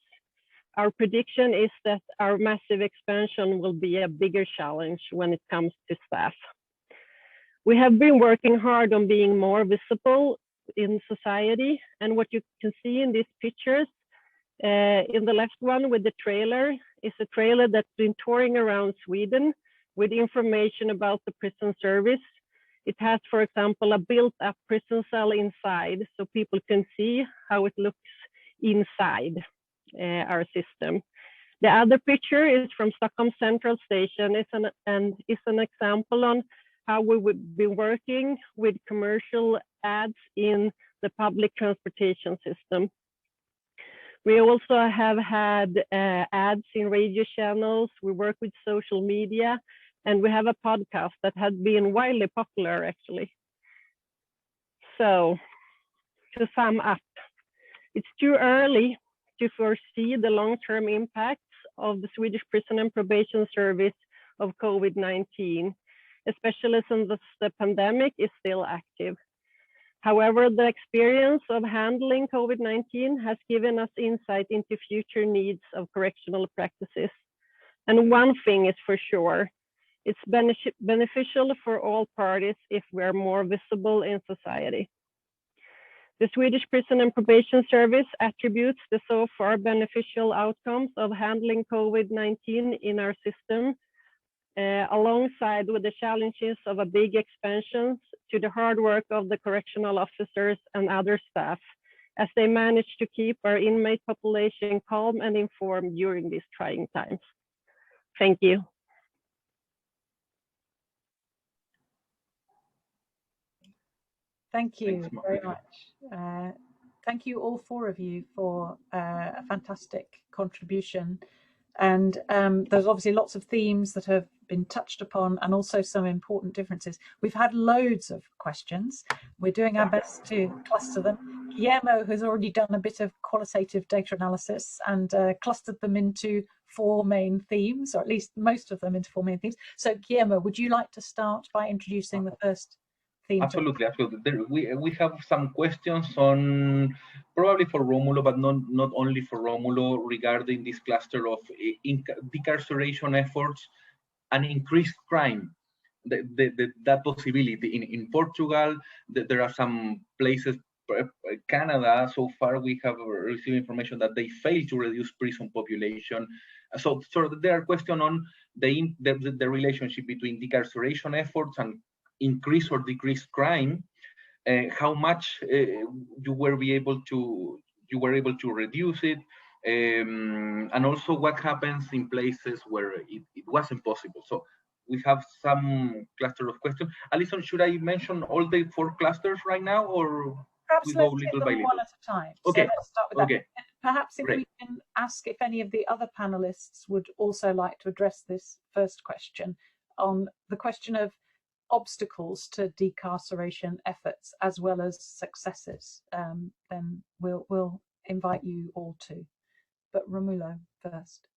our prediction is that our massive expansion will be a bigger challenge when it comes to staff. We have been working hard on being more visible in society, and what you can see in these pictures, in the left one with the trailer, is a trailer that's been touring around Sweden with information about the prison service. It has, for example, a built-up prison cell inside, so people can see how it looks inside our system. The other picture is from Stockholm Central Station. It's an example on how we would be working with commercial ads in the public transportation system. We also have had ads in radio channels. We work with social media, and we have a podcast that has been widely popular, actually. So, to sum up, it's too early to foresee the long-term impacts of the Swedish Prison and Probation Service of COVID-19, especially since the pandemic is still active. However, the experience of handling COVID-19 has given us insight into future needs of correctional practices. And one thing is for sure, it's beneficial for all parties if we are more visible in society. The Swedish Prison and Probation Service attributes the so far beneficial outcomes of handling COVID-19 in our system, alongside with the challenges of a big expansion, to the hard work of the correctional officers and other staff, as they manage to keep our inmate population calm and informed during these trying times. Thank you. Thank you very much. Thank you all four of you for a fantastic contribution. And there's obviously lots of themes that have been touched upon, and also some important differences. We've had loads of questions. We're doing our best to cluster them. Guillermo has already done a bit of qualitative data analysis and clustered them into 4 main themes, or at least most of them into 4 main themes. So Guillermo, would you like to start by introducing the first theme? Absolutely, absolutely. We have some questions on, probably for Romulo, but not only for Romulo, regarding this cluster of decarceration efforts and increased crime. That possibility in Portugal, there are some places, Canada, so far we have received information that they failed to reduce prison population. So there are questions on the relationship between decarceration efforts and increase or decrease crime, how much you were able to reduce it, and also what happens in places where it wasn't possible. So we have some cluster of questions. Alison, should I mention all the 4 clusters right now, or perhaps we go let's little take by them little? one at a time. Okay. So let's start with that. Okay. Perhaps if Great. we can ask if any of the other panelists would also like to address this first question, on the question of obstacles to decarceration efforts as well as successes, then we'll invite you all to. But Romulo first.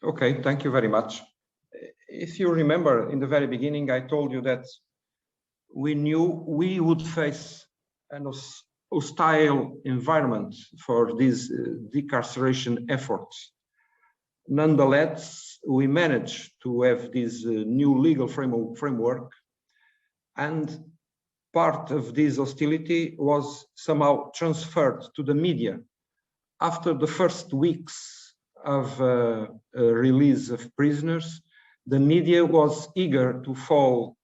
Okay, thank you very much. If you remember, in the very beginning, I told you that we knew we would face an hostile environment for these decarceration efforts. Nonetheless, we managed to have this new legal framework, and part of this hostility was somehow transferred to the media. After the first weeks of release of prisoners, the media was eager to follow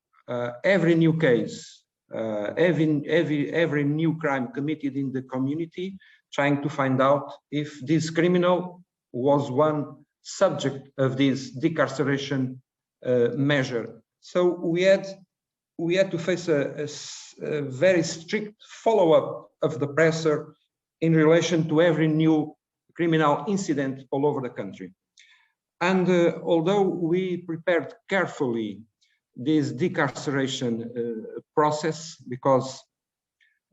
every new case, every new crime committed in the community, trying to find out if this criminal was one subject of this decarceration measure. So we had to face a very strict follow-up of the presser in relation to every new criminal incident all over the country. And although we prepared carefully this decarceration process, because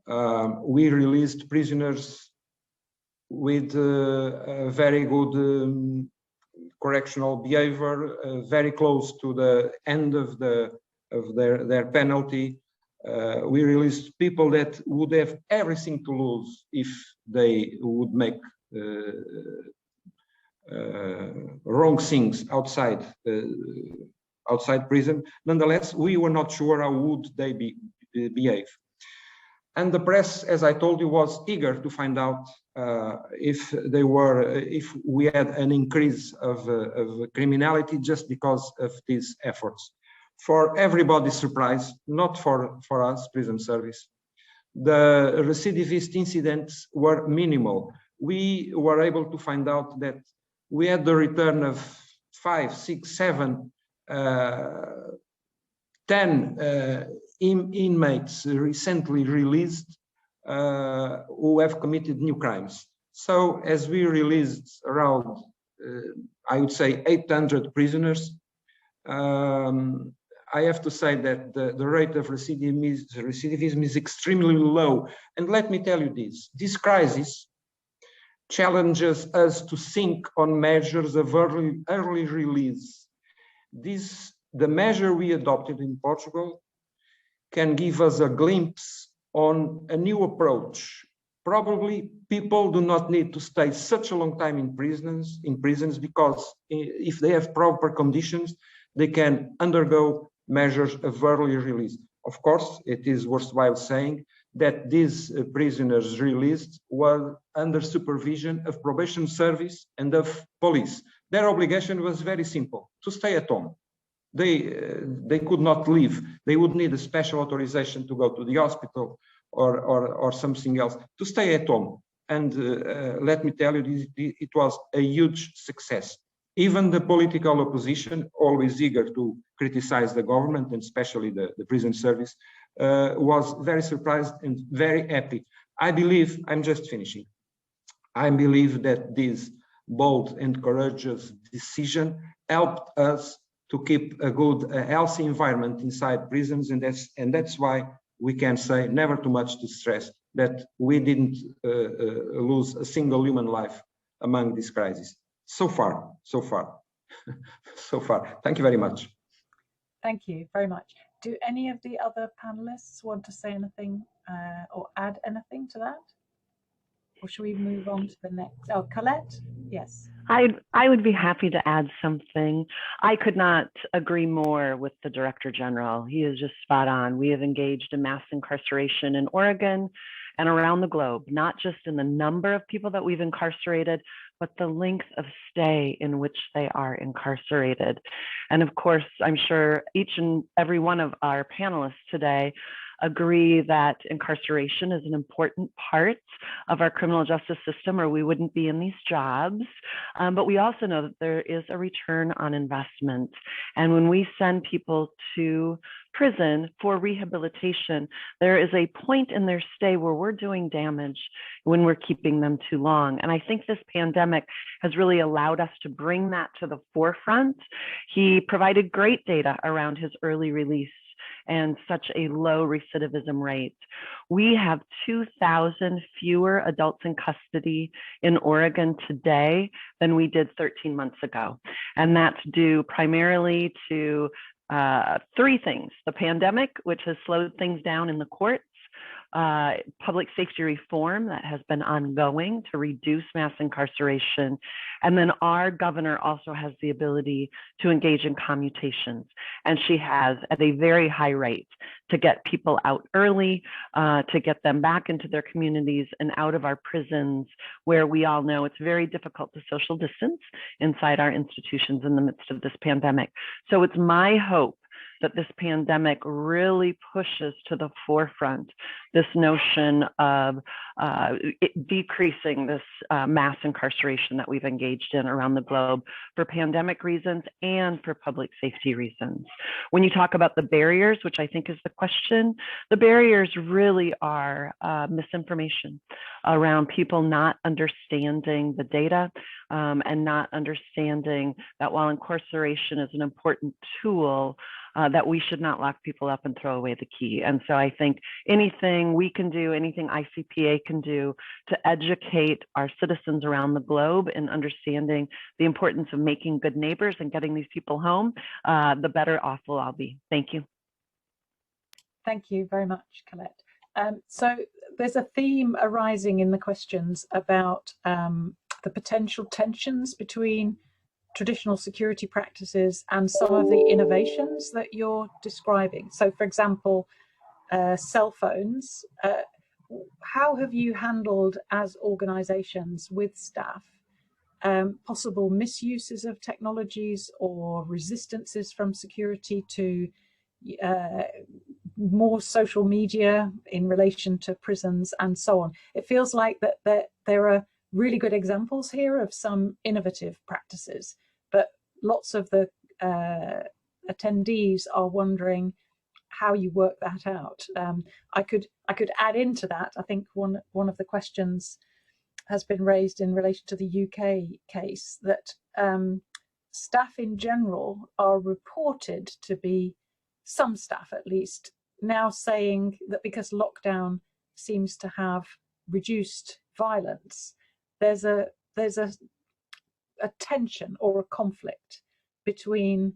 we released prisoners with a very good correctional behavior, very close to the end of their penalty. We released people that would have everything to lose if they would make wrong things outside prison. Nonetheless, we were not sure how would they behave. And the press, as I told you, was eager to find out if we had an increase of criminality just because of these efforts. For everybody's surprise, not for us, prison service, the recidivist incidents were minimal. We were able to find out that we had the return of 5, 6, 7, 10 inmates recently released who have committed new crimes. So as we released around, I would say 800 prisoners, I have to say that the rate of recidivism is extremely low. And let me tell you this crisis challenges us to think on measures of early release. The measure we adopted in Portugal can give us a glimpse on a new approach. Probably people do not need to stay such a long time in prisons because if they have proper conditions, they can undergo measures of early release. Of course, it is worthwhile saying that these prisoners released were under supervision of probation service and of police. Their obligation was very simple: to stay at home. They could not leave. They would need a special authorization to go to the hospital or something else, to stay at home. And let me tell you, it was a huge success. Even the political opposition, always eager to criticize the government and especially the prison service, was very surprised and very happy. I believe, I'm just finishing, I believe that this bold and courageous decision helped us to keep a good, healthy environment inside prisons, and that's why we can say, never too much to stress, that we didn't lose a single human life among this crisis. So far. Thank you very much. Thank you very much. Do any of the other panelists want to say anything or add anything to that? Or should we move on to the next? Oh, Colette? Yes. I would be happy to add something. I could not agree more with the Director General. He is just spot on. We have engaged in mass incarceration in Oregon and around the globe, not just in the number of people that we've incarcerated, but the length of stay in which they are incarcerated. And of course, I'm sure each and every one of our panelists today agree that incarceration is an important part of our criminal justice system, or we wouldn't be in these jobs. But we also know that there is a return on investment. And when we send people to prison for rehabilitation, there is a point in their stay where we're doing damage when we're keeping them too long. And I think this pandemic has really allowed us to bring that to the forefront. He provided great data around his early release and such a low recidivism rate. We have 2,000 fewer adults in custody in Oregon today than we did 13 months ago. And that's due primarily to 3 things: the pandemic, which has slowed things down in the courts, public safety reform that has been ongoing to reduce mass incarceration. And then our governor also has the ability to engage in commutations. And she has, at a very high rate, to get people out early, to get them back into their communities and out of our prisons, where we all know it's very difficult to social distance inside our institutions in the midst of this pandemic. So it's my hope that this pandemic really pushes to the forefront this notion of decreasing this mass incarceration that we've engaged in around the globe for pandemic reasons and for public safety reasons. When you talk about the barriers, which I think is the question, the barriers really are misinformation around people not understanding the data and not understanding that while incarceration is an important tool, that we should not lock people up and throw away the key. And so I think anything we can do, anything ICPA can do to educate our citizens around the globe in understanding the importance of making good neighbors and getting these people home, the better off we'll all be. Thank you. Thank you very much, Colette. So there's a theme arising in the questions about the potential tensions between traditional security practices and some of the innovations that you're describing. So, for example, cell phones. how have you handled as organizations with staff possible misuses of technologies or resistances from security to more social media in relation to prisons and so on? It feels like that there are really good examples here of some innovative practices, but lots of the attendees are wondering how you work that out. I could add into that. I think one of the questions has been raised in relation to the UK case that staff in general are reported to be, some staff at least, now saying that because lockdown seems to have reduced violence, there's a tension or a conflict between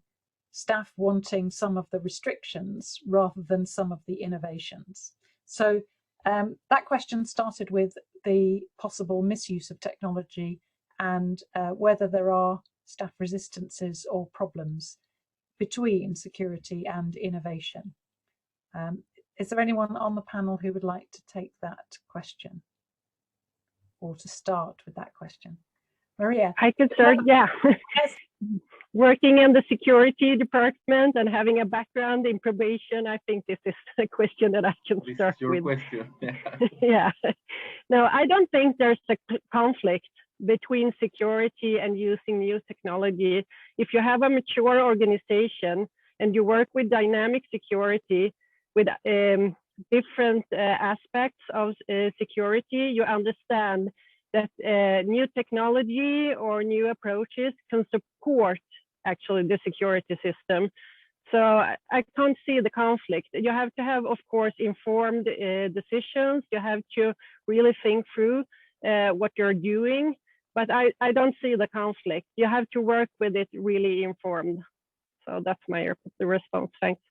staff wanting some of the restrictions rather than some of the innovations. So that question started with the possible misuse of technology and whether there are staff resistances or problems between security and innovation. Is there anyone on the panel who would like to take that question or to start with that question? Maria? I could start, yeah. Yes. Working in the security department and having a background in probation, I think this is a question that I can start with. This is your question. Yeah. No, I don't think there's a conflict between security and using new technology. If you have a mature organization and you work with dynamic security, with different aspects of security, you understand that new technology or new approaches can support actually the security system. So I can't see the conflict. You have to have, of course, informed decisions. You have to really think through what you're doing, but I don't see the conflict. You have to work with it really informed. So that's my response. Thanks.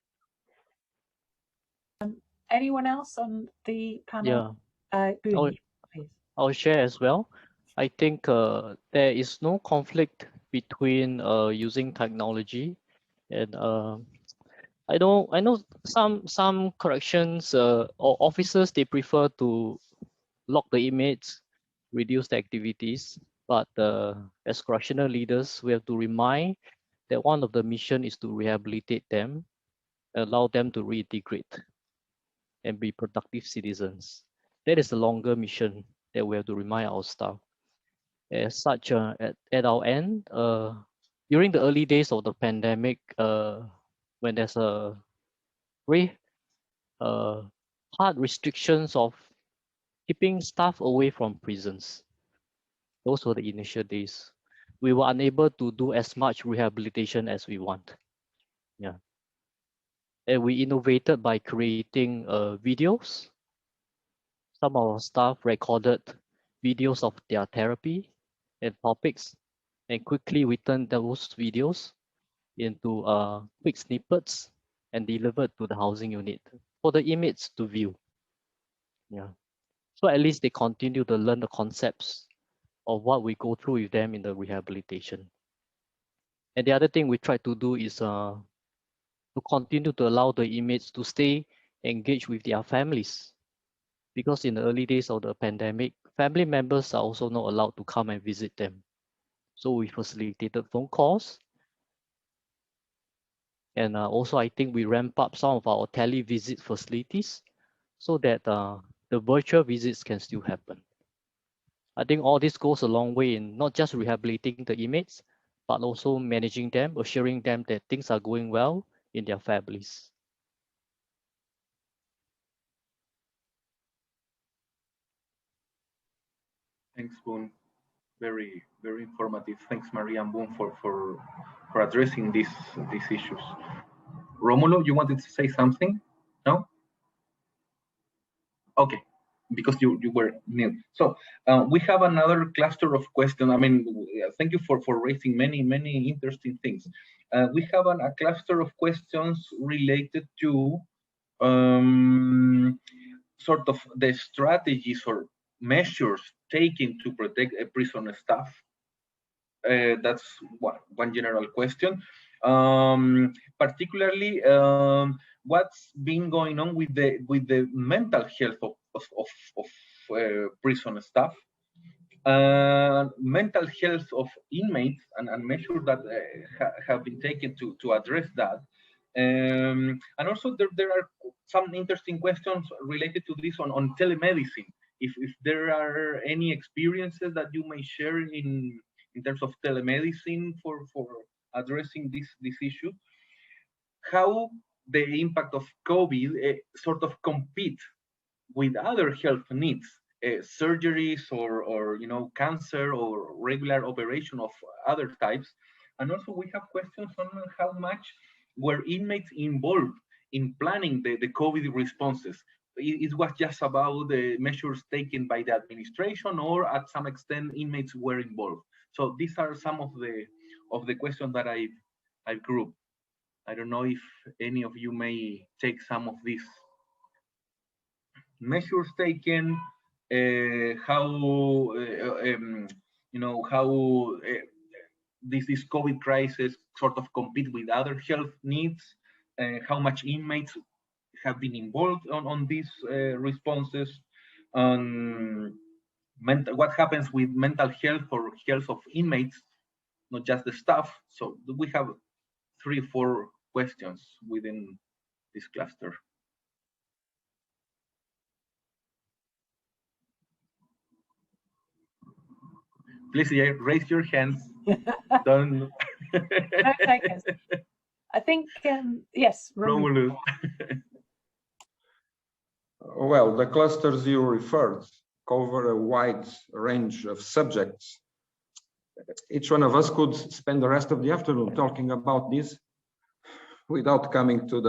Anyone else on the panel? Yeah. Please. I'll share as well. I think there is no conflict between using technology, and I know some corrections or officers, they prefer to lock the inmates, reduce the activities, but as correctional leaders, we have to remind that one of the mission is to rehabilitate them, allow them to reintegrate and be productive citizens. That is the longer mission that we have to remind our staff. As such, at our end, during the early days of the pandemic, when there's a very hard restrictions of keeping staff away from prisons, those were the initial days. We were unable to do as much rehabilitation as we want. Yeah. And we innovated by creating videos. Some of our staff recorded videos of their therapy and topics, and quickly we turned those videos into quick snippets and delivered to the housing unit for the inmates to view. Yeah. So at least they continue to learn the concepts of what we go through with them in the rehabilitation. And the other thing we try to do is to continue to allow the inmates to stay engaged with their families. Because in the early days of the pandemic, family members are also not allowed to come and visit them. So we facilitated phone calls. And also, I think we ramp up some of our tele-visit facilities so that the virtual visits can still happen. I think all this goes a long way in not just rehabilitating the inmates, but also managing them, assuring them that things are going well in their families. Thanks, Boone. Very, very informative. Thanks, Maria and Boone, for addressing these issues. Romulo, you wanted to say something? No? Okay, because you were mute. So we have another cluster of questions. I mean, thank you for raising many interesting things. We have a cluster of questions related to sort of the strategies or measures taken to protect a prison staff. That's one general question. Particularly, what's been going on with the mental health prison staff. Mental health of inmates and measures that have been taken to address that. And also there are some interesting questions related to this on telemedicine. If there are any experiences that you may share in terms of telemedicine for addressing this issue, how the impact of COVID sort of compete with other health needs, surgeries or cancer or regular operation of other types. And also we have questions on how much were inmates involved in planning the COVID responses. It was just about the measures taken by the administration, or at some extent inmates were involved. So these are some of the questions that I've grouped. I don't know if any of you may take some of these measures taken, how this COVID crisis sort of compete with other health needs, how much inmates have been involved on these responses, what happens with mental health or health of inmates, not just the staff. So we have 3 or 4 questions within this cluster. Please raise your hands. Don't. No takers. I think, yes, Romulus. Well, the clusters you referred cover a wide range of subjects. Each one of us could spend the rest of the afternoon talking about this without coming to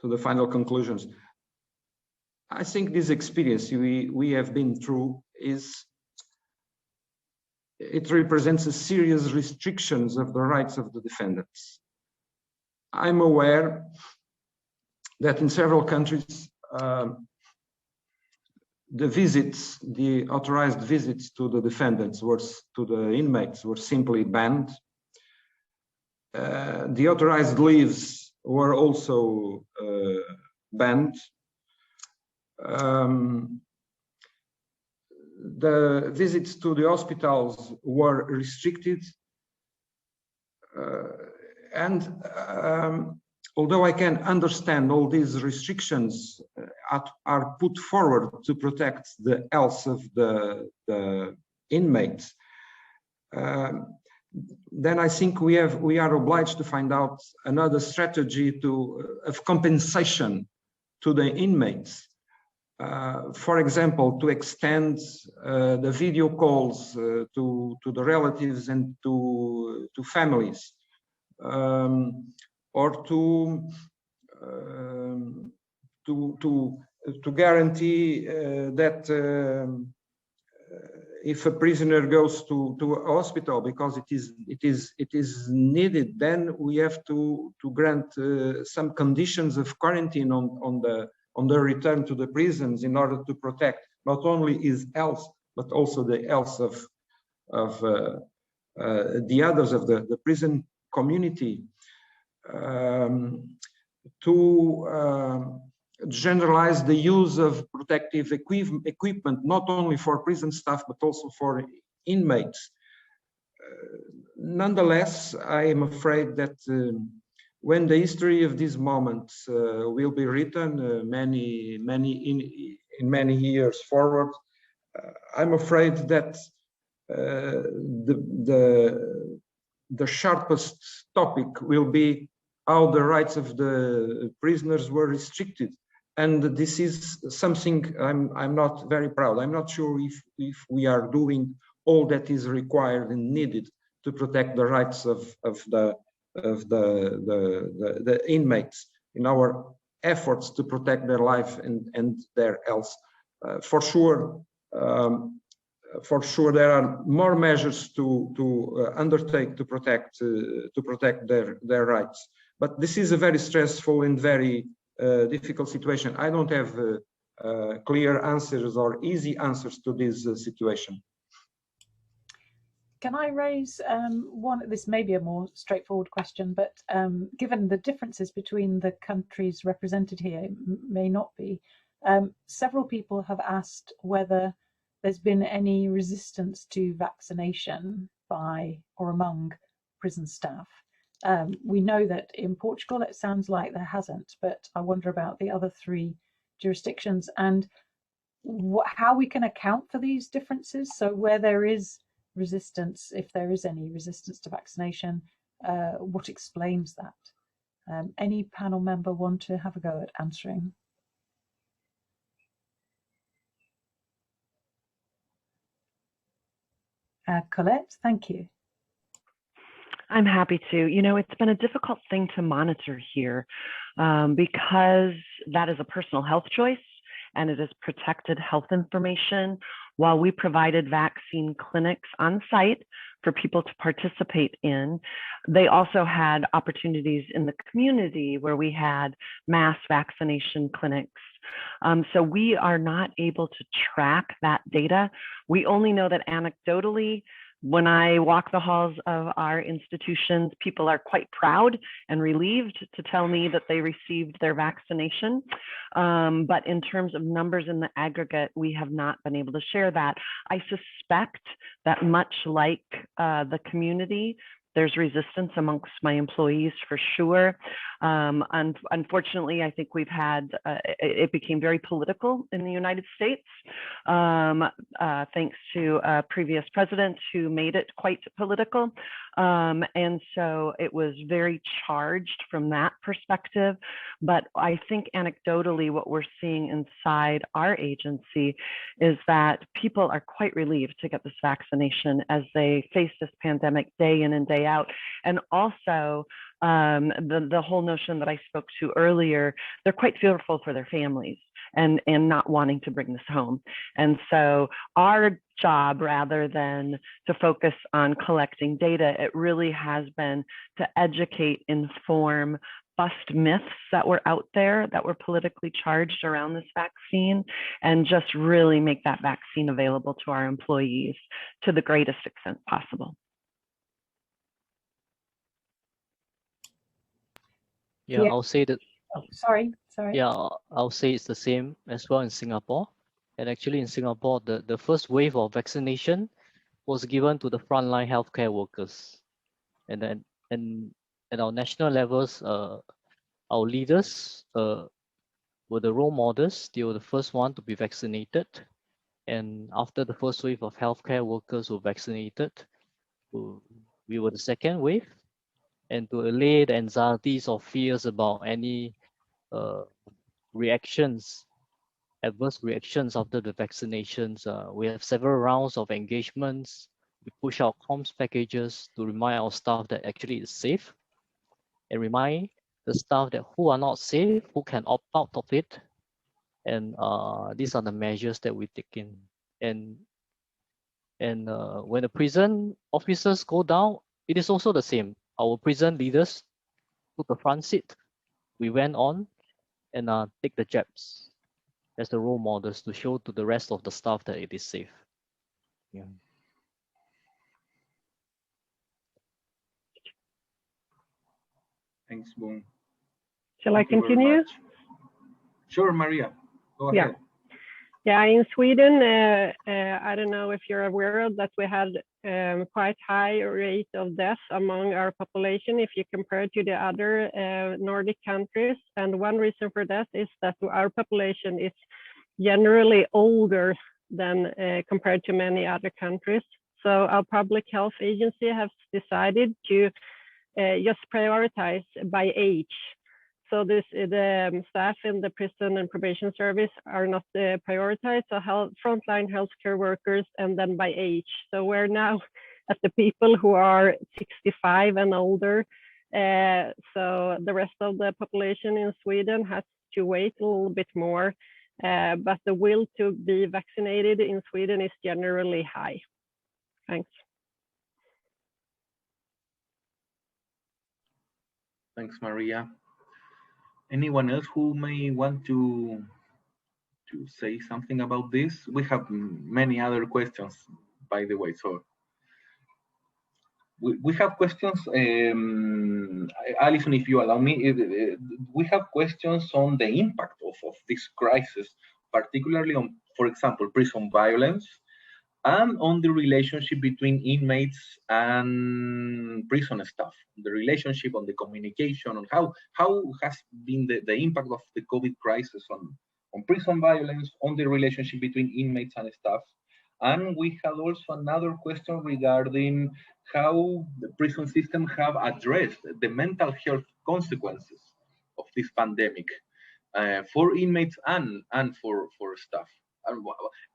the final conclusions. I think this experience we have been through it represents a serious restrictions of the rights of the defendants. I'm aware that in several countries, the authorized visits to the defendants to the inmates were simply banned. The authorized leaves were also banned. The visits to the hospitals were restricted. Although I can understand all these restrictions are put forward to protect the health of the inmates, then I think we are obliged to find out another strategy of compensation to the inmates. For example, to extend the video calls to the relatives and to families, or to guarantee that if a prisoner goes to a hospital because it is needed, then we have to grant some conditions of quarantine on the return to the prisons in order to protect not only his health but also the health of the others of the prison community. To generalize the use of protective equipment, not only for prison staff, but also for inmates. Nonetheless, I am afraid that when the history of these moments will be written in many years forward, I'm afraid that the sharpest topic will be how the rights of the prisoners were restricted, and this is something I'm not very proud. I'm not sure if we are doing all that is required and needed to protect the rights of the inmates in our efforts to protect their life and their health. For sure, there are more measures to undertake to protect their rights. But this is a very stressful and very difficult situation. I don't have clear answers or easy answers to this situation. Can I raise one? This may be a more straightforward question, but given the differences between the countries represented here, it may not be. Several people have asked whether there's been any resistance to vaccination by or among prison staff. We know that in Portugal it sounds like there hasn't, but I wonder about the other 3 jurisdictions and how we can account for these differences. So where there is resistance, if there is any resistance to vaccination, what explains that? Any panel member want to have a go at answering? Colette, thank you. I'm happy to. You know, it's been a difficult thing to monitor here because that is a personal health choice and it is protected health information. While we provided vaccine clinics on site for people to participate in, they also had opportunities in the community where we had mass vaccination clinics. So we are not able to track that data. We only know that anecdotally, when I walk the halls of our institutions, people are quite proud and relieved to tell me that they received their vaccination. But in terms of numbers in the aggregate, we have not been able to share that. I suspect that much like the community, there's resistance amongst my employees for sure. Unfortunately, I think we've had, it became very political in the United States, thanks to a previous president who made it quite political. And so it was very charged from that perspective. But I think anecdotally, what we're seeing inside our agency is that people are quite relieved to get this vaccination as they face this pandemic day in and day out. And also the whole notion that I spoke to earlier, they're quite fearful for their families and not wanting to bring this home. And so our job, rather than to focus on collecting data, it really has been to educate, inform, bust myths that were out there that were politically charged around this vaccine, and just really make that vaccine available to our employees to the greatest extent possible. Yeah, I'll say that. Oh, sorry. Yeah, I'll say it's the same as well in Singapore. And actually in Singapore, the first wave of vaccination was given to the frontline healthcare workers. And then at our national levels, our leaders were the role models. They were the first one to be vaccinated. And after the first wave of healthcare workers were vaccinated, we were the second wave. And to allay the anxieties or fears about any adverse reactions after the vaccinations, we have several rounds of engagements. We push out comms packages to remind our staff that actually it's safe, and remind the staff that who are not safe, who can opt out of it. And these are the measures that we take in. And when the prison officers go down, it is also the same. Our prison leaders took the front seat. We went on and take the jabs as the role models to show to the rest of the staff that it is safe. Yeah. Thanks, Boone. Shall I continue? Sure, Maria, go ahead. Yeah, in Sweden, I don't know if you're aware of that we had quite high rate of death among our population if you compare to the other Nordic countries. And one reason for that is that our population is generally older than compared to many other countries. So our public health agency has decided to just prioritize by age. So the staff in the prison and probation service are not prioritized, so frontline healthcare workers, and then by age. So we're now at the people who are 65 and older. So the rest of the population in Sweden has to wait a little bit more, but the will to be vaccinated in Sweden is generally high. Thanks. Thanks, Maria. Anyone else who may want to say something about this? We have many other questions, by the way. So we have questions. Alison, if you allow me, we have questions on the impact of this crisis particularly on, for example, prison violence, and on the relationship between inmates and prison staff, the relationship, on the communication, on how has been the impact of the COVID crisis on prison violence, on the relationship between inmates and staff. And we had also another question regarding how the prison system have addressed the mental health consequences of this pandemic for inmates and for staff.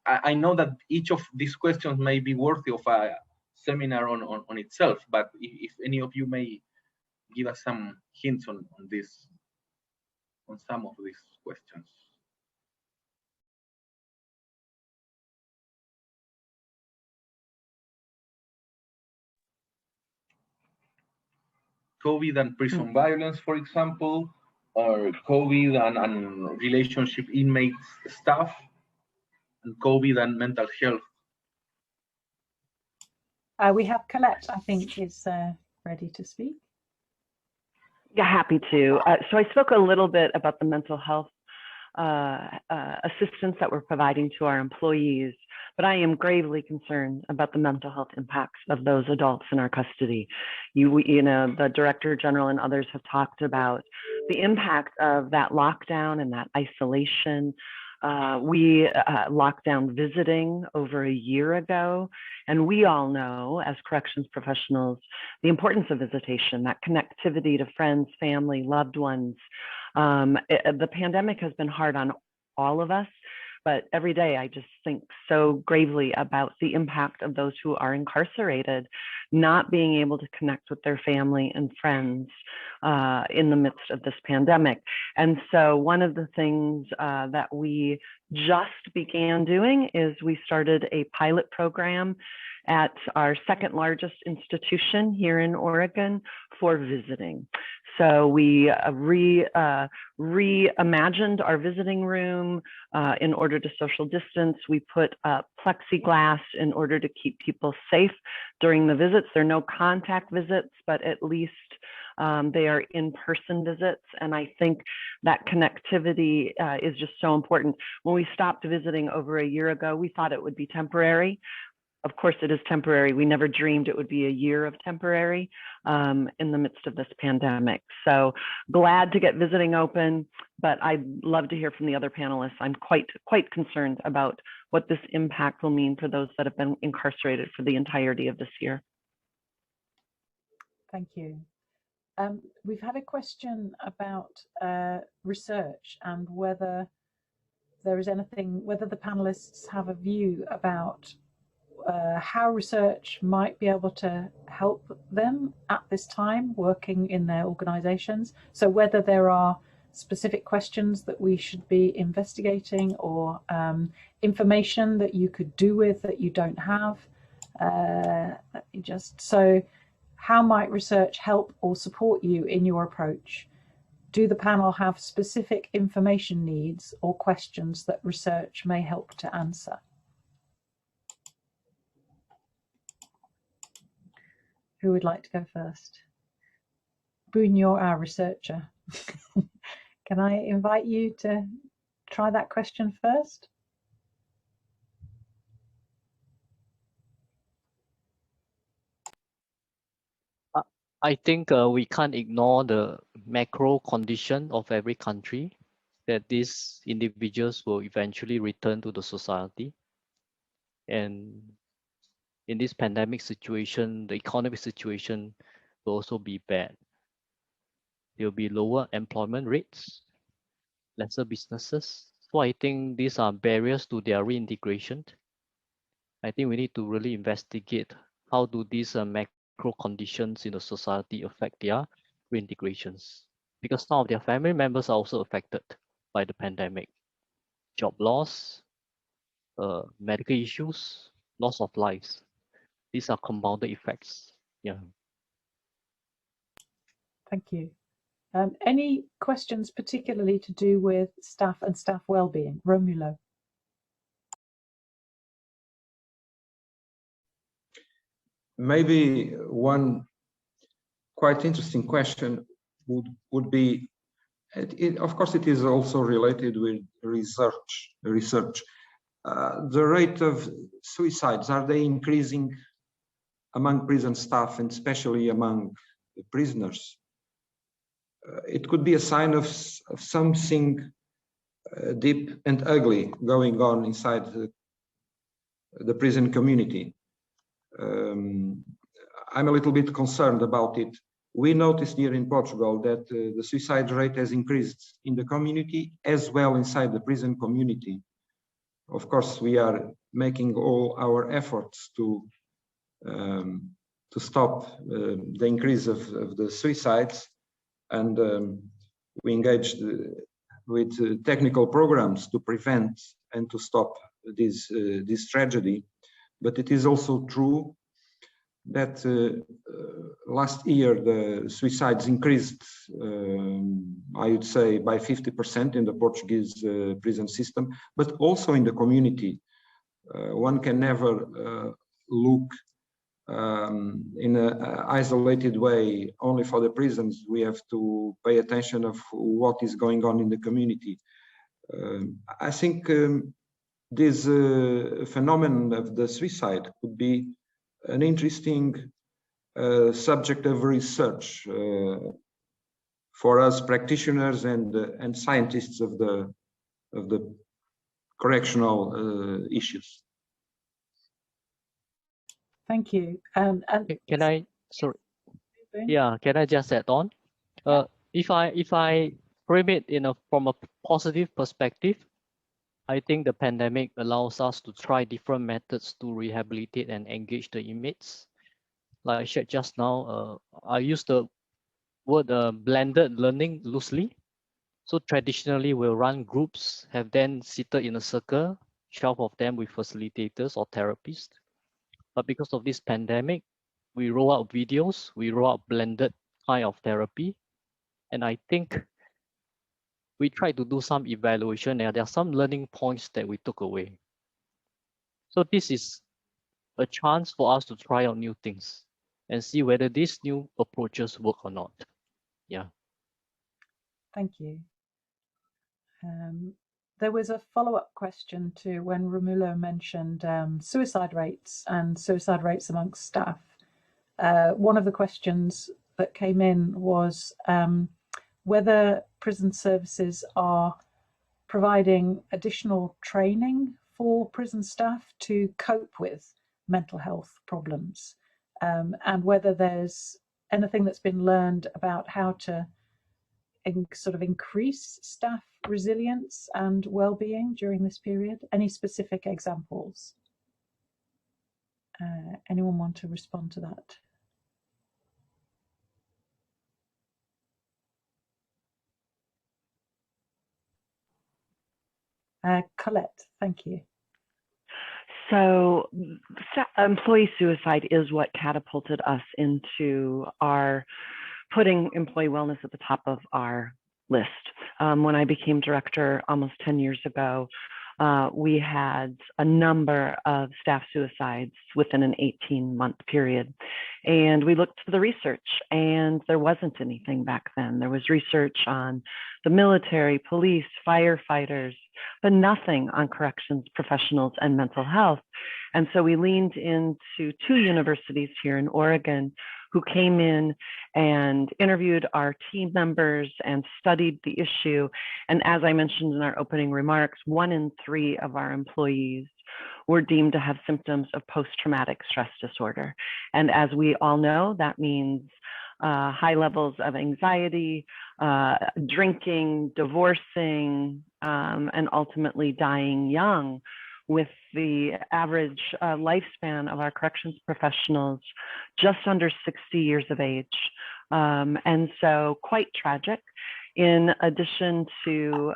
I know that each of these questions may be worthy of a seminar on itself, but if any of you may give us some hints on this, on some of these questions. COVID and prison violence, for example, or COVID and relationship inmates staff, and COVID and mental health. We have Colette, I think, is ready to speak. Yeah, happy to. So I spoke a little bit about the mental health assistance that we're providing to our employees, but I am gravely concerned about the mental health impacts of those adults in our custody. You know, the Director General and others have talked about the impact of that lockdown and that isolation. We locked down visiting over a year ago, and we all know as corrections professionals the importance of visitation, that connectivity to friends, family, loved ones. The pandemic has been hard on all of us, but every day I just think so gravely about the impact of those who are incarcerated, not being able to connect with their family and friends in the midst of this pandemic. And so one of the things that we just began doing is we started a pilot program at our second largest institution here in Oregon for visiting. So we reimagined our visiting room in order to social distance. We put up plexiglass in order to keep people safe during the visits. There are no contact visits, but at least they are in-person visits. And I think that connectivity is just so important. When we stopped visiting over a year ago, we thought it would be temporary. Of course, it is temporary. We never dreamed it would be a year of temporary in the midst of this pandemic. So glad to get visiting open, but I'd love to hear from the other panelists. I'm quite concerned about what this impact will mean for those that have been incarcerated for the entirety of this year. Thank you. We've had a question about research and whether there is anything, whether the panelists have a view about how research might be able to help them at this time working in their organizations. So whether there are specific questions that we should be investigating or information that you could do with that you don't have. So how might research help or support you in your approach? Do the panel have specific information needs or questions that research may help to answer? Who would like to go first? Boone, you're our researcher. Can I invite you to try that question first? I think we can't ignore the macro condition of every country, that these individuals will eventually return to the society. And in this pandemic situation, the economic situation will also be bad. There will be lower employment rates, lesser businesses. So I think these are barriers to their reintegration. I think we need to really investigate how do these macro conditions in the society affect their reintegrations, because some of their family members are also affected by the pandemic. Job loss, medical issues, loss of lives. These are compounded effects. Yeah. Thank you. Any questions particularly to do with staff and staff well-being? Romulo. Maybe one quite interesting question would be Of course, it is also related with research. The rate of suicides, are they increasing among prison staff and especially among the prisoners? It could be a sign of something deep and ugly going on inside the prison community. I'm a little bit concerned about it. We noticed here in Portugal that the suicide rate has increased in the community as well inside the prison community. Of course, we are making all our efforts to stop the increase of the suicides, and we engaged with technical programs to prevent and to stop this tragedy. But it is also true that last year the suicides increased, I would say, by 50% in the Portuguese prison system, but also in the community. One can never look in an isolated way only for the prisons. We have to pay attention of what is going on in the community. I think this phenomenon of the suicide could be an interesting subject of research for us practitioners and scientists of the correctional issues. Thank you. Can I, sorry, yeah, can I just add on? If I frame it from a positive perspective, I think the pandemic allows us to try different methods to rehabilitate and engage the inmates. Like I shared just now, I use the word blended learning loosely. So traditionally, we'll run groups, have them seated in a circle, 12 of them with facilitators or therapists. But because of this pandemic, we roll out videos, we roll out blended kind of therapy. And I think we tried to do some evaluation, and there are some learning points that we took away. So this is a chance for us to try out new things and see whether these new approaches work or not. Yeah. Thank you. There was a follow-up question to when Romulo mentioned suicide rates and suicide rates amongst staff. One of the questions that came in was whether prison services are providing additional training for prison staff to cope with mental health problems, and whether there's anything that's been learned about how to sort of increase staff resilience and well-being during this period. Any specific examples? Anyone want to respond to that? Colette, thank you. So employee suicide is what catapulted us into our putting employee wellness at the top of our list. When I became director almost 10 years ago, we had a number of staff suicides within an 18-month period. And we looked to the research, and there wasn't anything back then. There was research on the military, police, firefighters, but nothing on corrections professionals and mental health. And so we leaned into 2 universities here in Oregon who came in and interviewed our team members and studied the issue. And as I mentioned in our opening remarks, 1 in 3 of our employees were deemed to have symptoms of post-traumatic stress disorder. And as we all know, that means high levels of anxiety, drinking, divorcing, and ultimately dying young, with the average lifespan of our corrections professionals just under 60 years of age. And so quite tragic, in addition to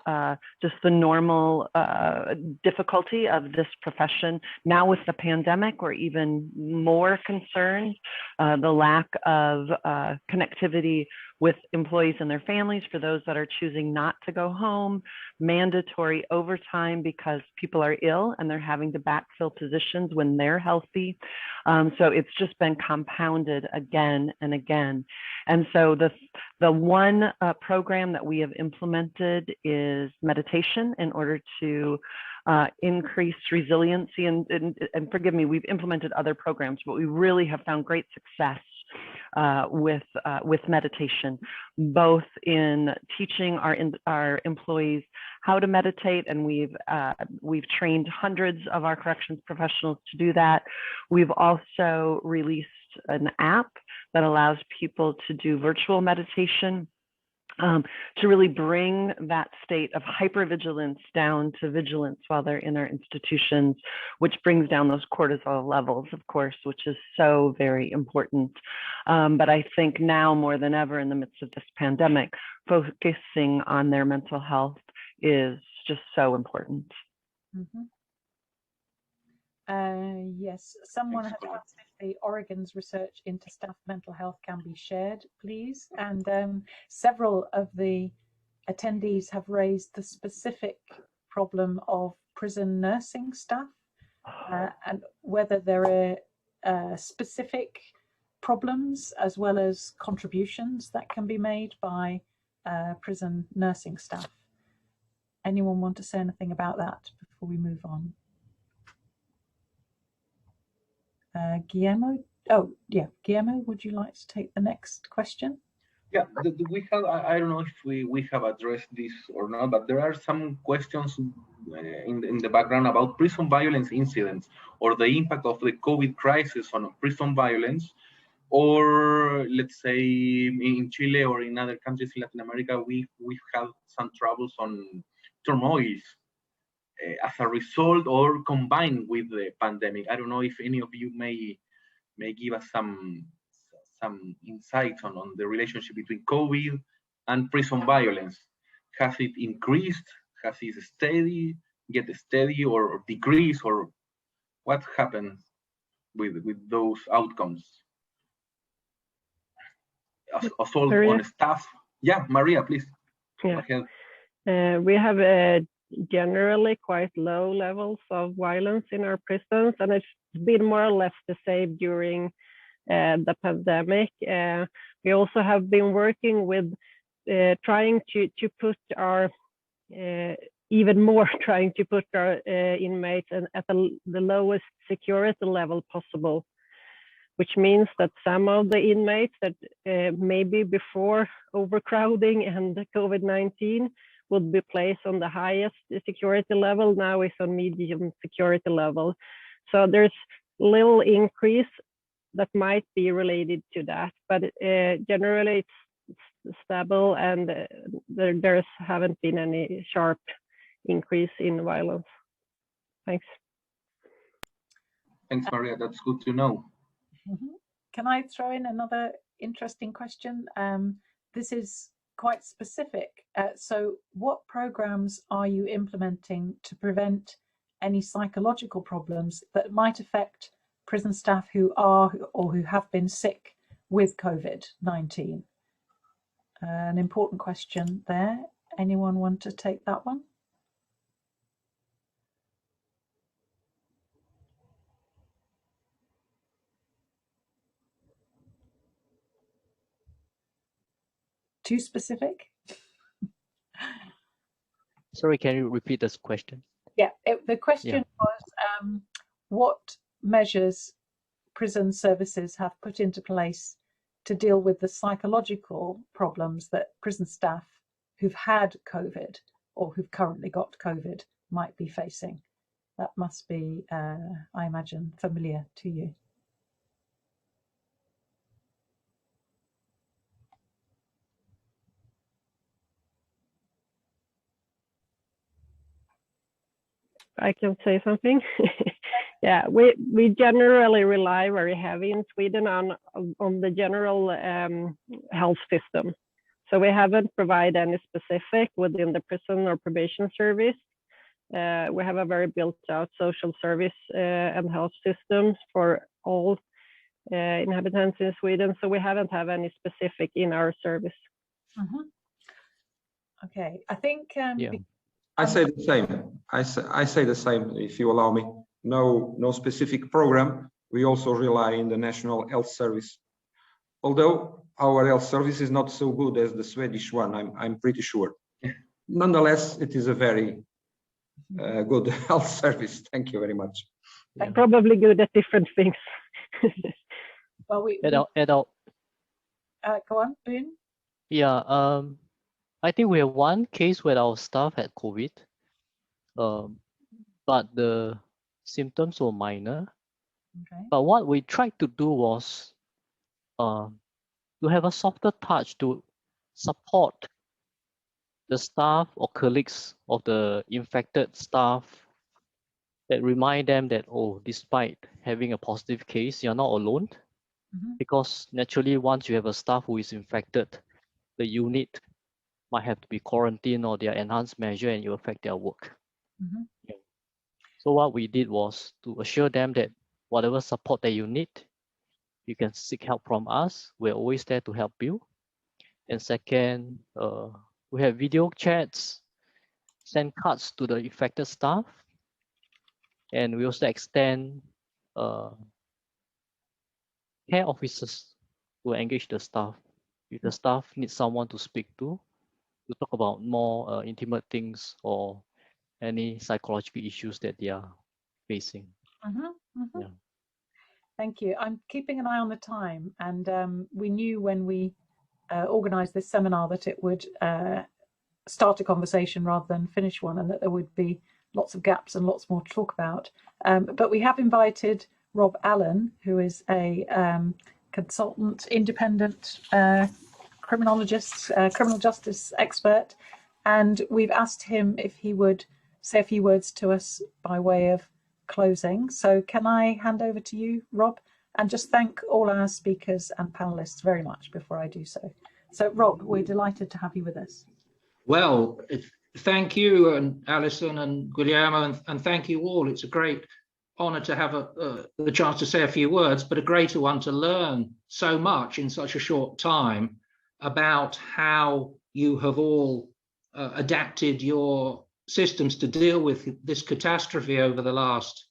just the normal difficulty of this profession. Now with the pandemic, we're even more concerned, the lack of connectivity with employees and their families for those that are choosing not to go home, mandatory overtime because people are ill and they're having to backfill positions when they're healthy. So it's just been compounded again and again. And so the one program that we have implemented is meditation in order to increase resiliency. And forgive me, we've implemented other programs, but we really have found great success with meditation, both in teaching our employees how to meditate, and we've trained hundreds of our corrections professionals to do that. We've also released an app that allows people to do virtual meditation, to really bring that state of hypervigilance down to vigilance while they're in our institutions, which brings down those cortisol levels, of course, which is so very important. But I think now more than ever in the midst of this pandemic, focusing on their mental health is just so important. Mm-hmm. Yes, someone has asked if the Oregon's research into staff mental health can be shared, please. And several of the attendees have raised the specific problem of prison nursing staff and whether there are specific problems as well as contributions that can be made by prison nursing staff. Anyone want to say anything about that before we move on? Guillermo? Oh, yeah. Guillermo, would you like to take the next question? Yeah, we have, I don't know if we have addressed this or not, but there are some questions in the background about prison violence incidents or the impact of the COVID crisis on prison violence. Or let's say in Chile or in other countries in Latin America, we've had some troubles on turmoils as a result or combined with the pandemic. I don't know if any of you may give us some insights on the relationship between COVID and prison violence. Has it increased? Has it get steady or decreased, or what happens with those outcomes? Assault on staff. Yeah, Maria, please. Yeah. Go ahead. We have generally quite low levels of violence in our prisons, and it's been more or less the same during the pandemic. We also have been working with trying to put our even more trying to put our inmates at the lowest security level possible, which means that some of the inmates that maybe before overcrowding and COVID-19 would be placed on the highest security level now is on medium security level. So there's little increase that might be related to that, but generally it's stable, and there haven't been any sharp increase in violence. Thanks. Thanks, Maria. That's good to know. Mm-hmm. Can I throw in another interesting question? This is quite specific. So what programs are you implementing to prevent any psychological problems that might affect prison staff who are or who have been sick with COVID-19? An important question there. Anyone want to take that one? Too specific? Sorry, can you repeat this question? Yeah, the question was what measures prison services have put into place to deal with the psychological problems that prison staff who've had COVID or who've currently got COVID might be facing. That must be, I imagine, familiar to you. I can say something. Yeah, we generally rely very heavy in Sweden on the general health system. So we haven't provided any specific within the prison or probation service. We have a very built out social service and health systems for all inhabitants in Sweden. So we haven't had any specific in our service Okay, I think Yeah. I say the same. I say the same, if you allow me. No specific program. We also rely on the National Health Service. Although our health service is not so good as the Swedish one, I'm pretty sure. Nonetheless, it is a very good health service. Thank you very much. Yeah. Probably good at different things. Well, go on, Boone. Yeah. I think we have one case where our staff had COVID, but the symptoms were minor. Okay. But what we tried to do was to have a softer touch to support the staff or colleagues of the infected staff, that remind them that, oh, despite having a positive case, you're not alone. Because naturally, once you have a staff who is infected, the unit might have to be quarantined or their enhanced measure, and you affect their work. Yeah. So what we did was to assure them that whatever support that you need, you can seek help from us. We're always there to help you. And second, we have video chats, send cards to the affected staff, and we also extend care officers to engage the staff. If the staff needs someone to speak to talk about more intimate things or any psychological issues that they are facing. Yeah. Thank you. I'm keeping an eye on the time, and we knew when we organised this seminar that it would start a conversation rather than finish one, and that there would be lots of gaps and lots more to talk about. But we have invited Rob Allen, who is a consultant, independent criminologist, criminal justice expert, and we've asked him if he would say a few words to us by way of closing. So can I hand over to you, Rob, and just thank all our speakers and panelists very much before I do so. So Rob, we're delighted to have you with us. Well, thank you, and Alison and Guillermo, and thank you all. It's a great honour to have the chance to say a few words, but a greater one to learn so much in such a short time about how you have all adapted your systems to deal with this catastrophe over the last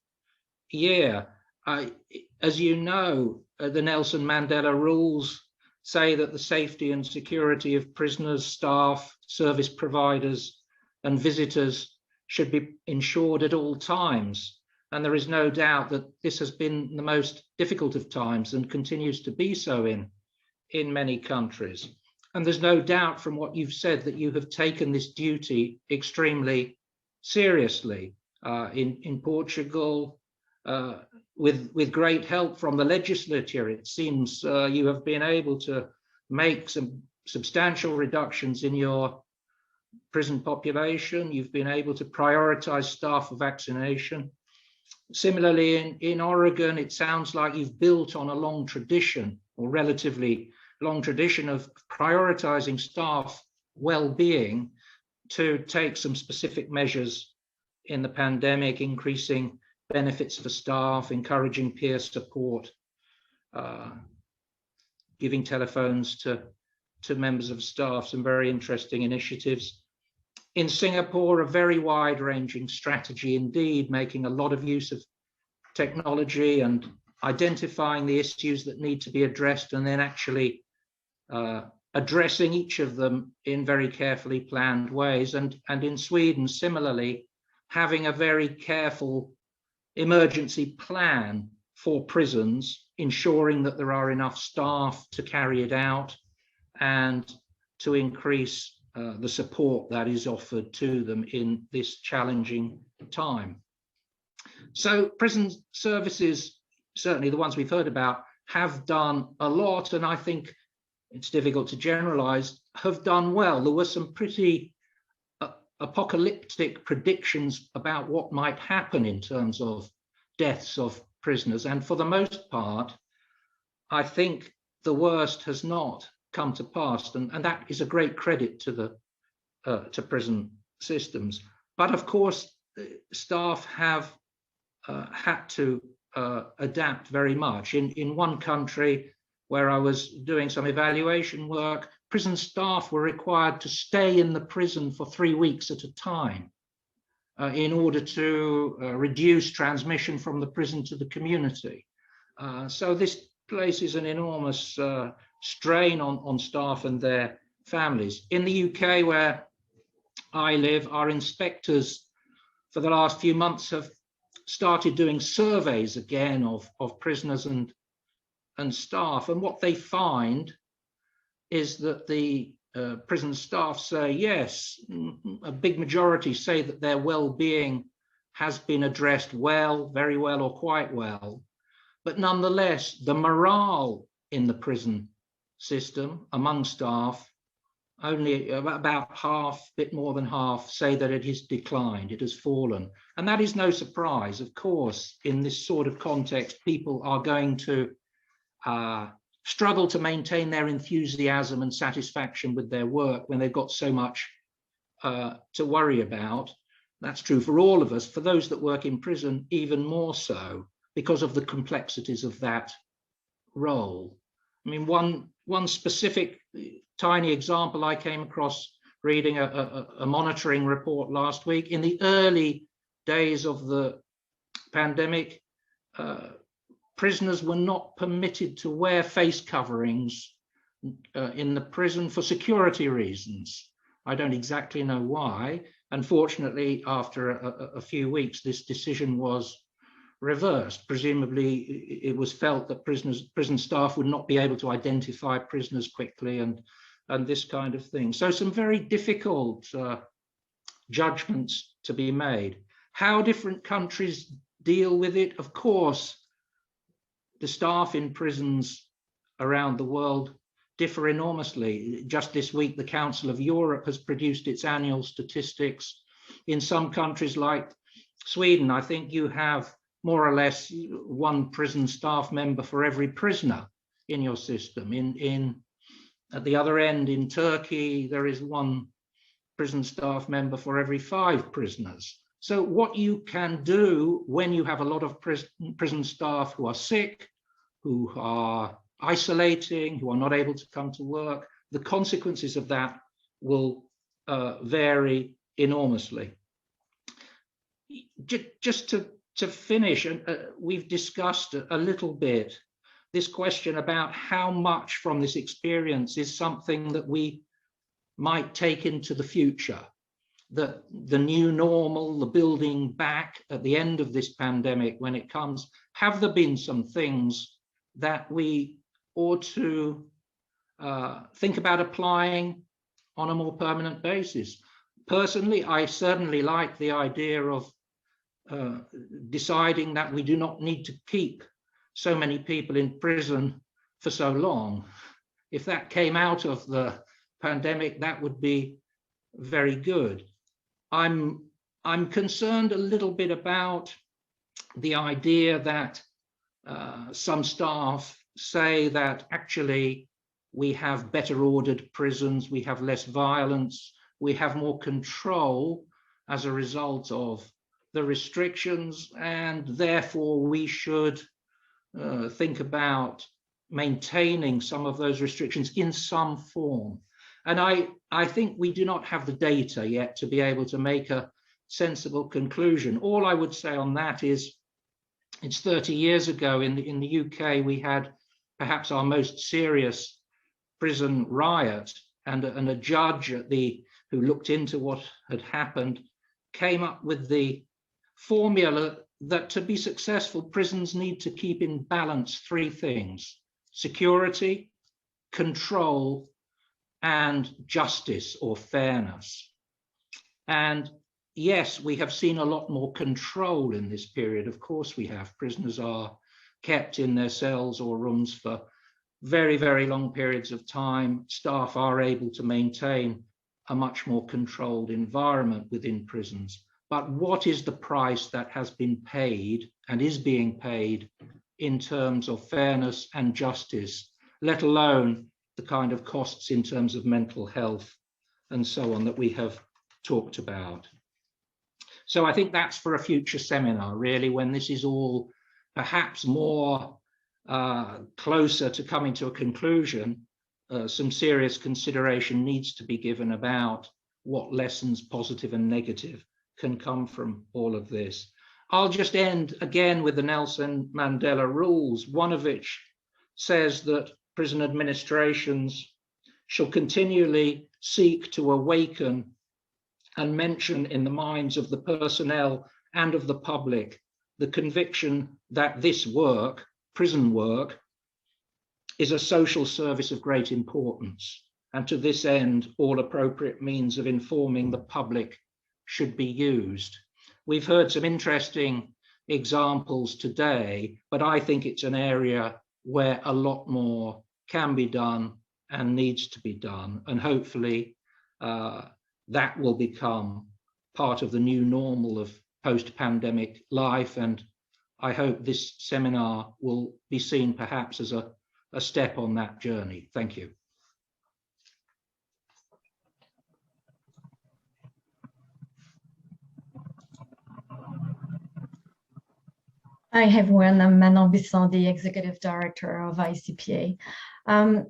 year. As you know, the Nelson Mandela rules say that the safety and security of prisoners, staff, service providers, and visitors should be ensured at all times. And there is no doubt that this has been the most difficult of times and continues to be so in many countries. And there's no doubt from what you've said that you have taken this duty extremely seriously. In Portugal, with great help from the legislature, it seems you have been able to make some substantial reductions in your prison population. You've been able to prioritize staff vaccination. Similarly, in Oregon, it sounds like you've built on a long tradition, or relatively long tradition, of prioritizing staff well-being to take some specific measures in the pandemic, increasing benefits for staff, encouraging peer support, giving telephones to members of staff, some very interesting initiatives. In Singapore, a very wide-ranging strategy indeed, making a lot of use of technology and identifying the issues that need to be addressed, and then actually addressing each of them in very carefully planned ways. And in Sweden, similarly, having a very careful emergency plan for prisons, ensuring that there are enough staff to carry it out and to increase the support that is offered to them in this challenging time. So prison services, certainly the ones we've heard about, have done a lot, and I think it's difficult to generalize, have done well. There were some pretty apocalyptic predictions about what might happen in terms of deaths of prisoners, and for the most part, I think the worst has not come to pass, and that is a great credit to the to prison systems. But of course, staff have had to adapt very much. In one country where I was doing some evaluation work, prison staff were required to stay in the prison for 3 weeks at a time in order to reduce transmission from the prison to the community. So this places an enormous strain on staff and their families. In the UK, where I live, our inspectors for the last few months have started doing surveys again of prisoners and staff. And what they find is that the prison staff say, yes, a big majority say that their well-being has been addressed well, very well, or quite well. But nonetheless, the morale in the prison system among staff, only about half, a bit more than half, say that it has declined, it has fallen. And that is no surprise. Of course, in this sort of context, people are going to struggle to maintain their enthusiasm and satisfaction with their work when they've got so much to worry about. That's true for all of us. For those that work in prison, even more so, because of the complexities of that role. I mean, one specific tiny example I came across reading a monitoring report last week. In the early days of the pandemic, prisoners were not permitted to wear face coverings in the prison for security reasons. I don't exactly know why. Unfortunately, after a few weeks, this decision was reversed. Presumably, it was felt that prison staff would not be able to identify prisoners quickly and this kind of thing. So some very difficult judgments to be made. How different countries deal with it, of course, the staff in prisons around the world differ enormously. Just this week, the Council of Europe has produced its annual statistics. In some countries like Sweden, I think you have more or less one prison staff member for every prisoner in your system. At the other end, in Turkey, there is one prison staff member for every 5 prisoners. So what you can do when you have a lot of prison staff who are sick, who are isolating, who are not able to come to work, the consequences of that will vary enormously. Just to finish, we've discussed a little bit this question about how much from this experience is something that we might take into the future, that the new normal, the building back at the end of this pandemic when it comes. Have there been some things that we ought to think about applying on a more permanent basis? Personally, I certainly like the idea of deciding that we do not need to keep so many people in prison for so long. If that came out of the pandemic, that would be very good. I'm concerned a little bit about the idea that some staff say that actually we have better ordered prisons, we have less violence, we have more control as a result of the restrictions, and therefore we should think about maintaining some of those restrictions in some form. And I think we do not have the data yet to be able to make a sensible conclusion. All I would say on that is, it's 30 years ago in the UK, we had perhaps our most serious prison riot, and a judge who looked into what had happened came up with the formula that to be successful, prisons need to keep in balance 3 things: security, control, and justice or fairness. And yes, we have seen a lot more control in this period. Of course we have. Prisoners are kept in their cells or rooms for very, very long periods of time. Staff are able to maintain a much more controlled environment within prisons. But what is the price that has been paid and is being paid in terms of fairness and justice, let alone the kind of costs in terms of mental health and so on that we have talked about? So I think that's for a future seminar, really, when this is all perhaps more closer to coming to a conclusion. some serious consideration needs to be given about what lessons, positive and negative, can come from all of this. I'll just end again with the Nelson Mandela rules, one of which says that prison administrations shall continually seek to awaken and mention in the minds of the personnel and of the public the conviction that this work, prison work, is a social service of great importance. And to this end, all appropriate means of informing the public should be used. We've heard some interesting examples today, but I think it's an area where a lot more can be done and needs to be done. And hopefully that will become part of the new normal of post-pandemic life. And I hope this seminar will be seen perhaps as a step on that journey. Thank you. Hi everyone, I'm Manon Bisson, the Executive Director of ICPA.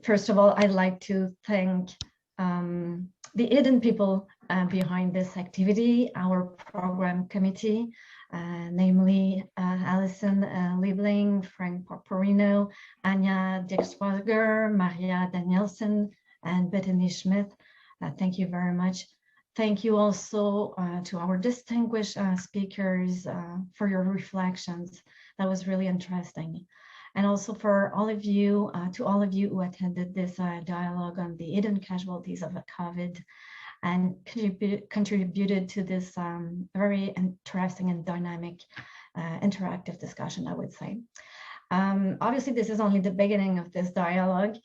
First of all, I'd like to thank the hidden people behind this activity, our program committee, namely Alison Liebling, Frank Porporino, Anya Dexwager, Maria Danielson, and Bethany Schmidt. Thank you very much. Thank you also to our distinguished speakers for your reflections. That was really interesting. And also for all of you, to all of you who attended this dialogue on the hidden casualties of COVID and contributed to this very interesting and dynamic interactive discussion, I would say. Obviously, this is only the beginning of this dialogue.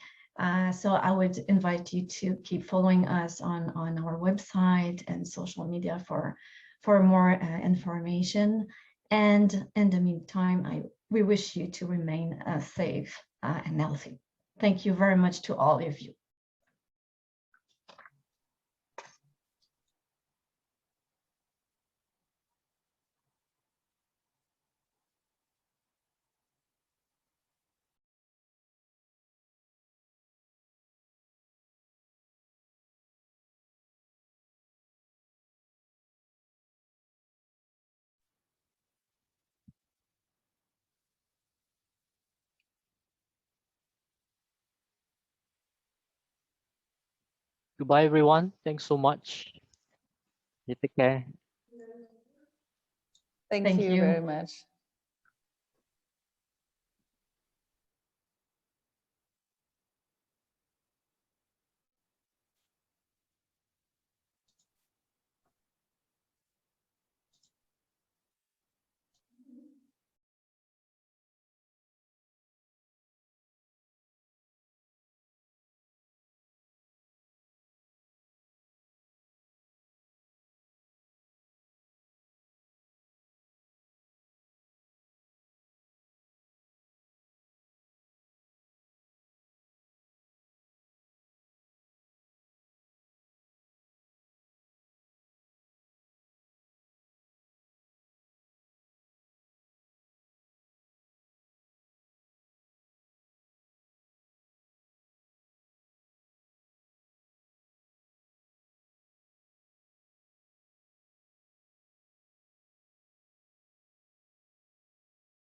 So I would invite you to keep following us on our website and social media for more information. And in the meantime, we wish you to remain safe and healthy. Thank you very much to all of you. Goodbye, everyone. Thanks so much. You take care. Thank you very much.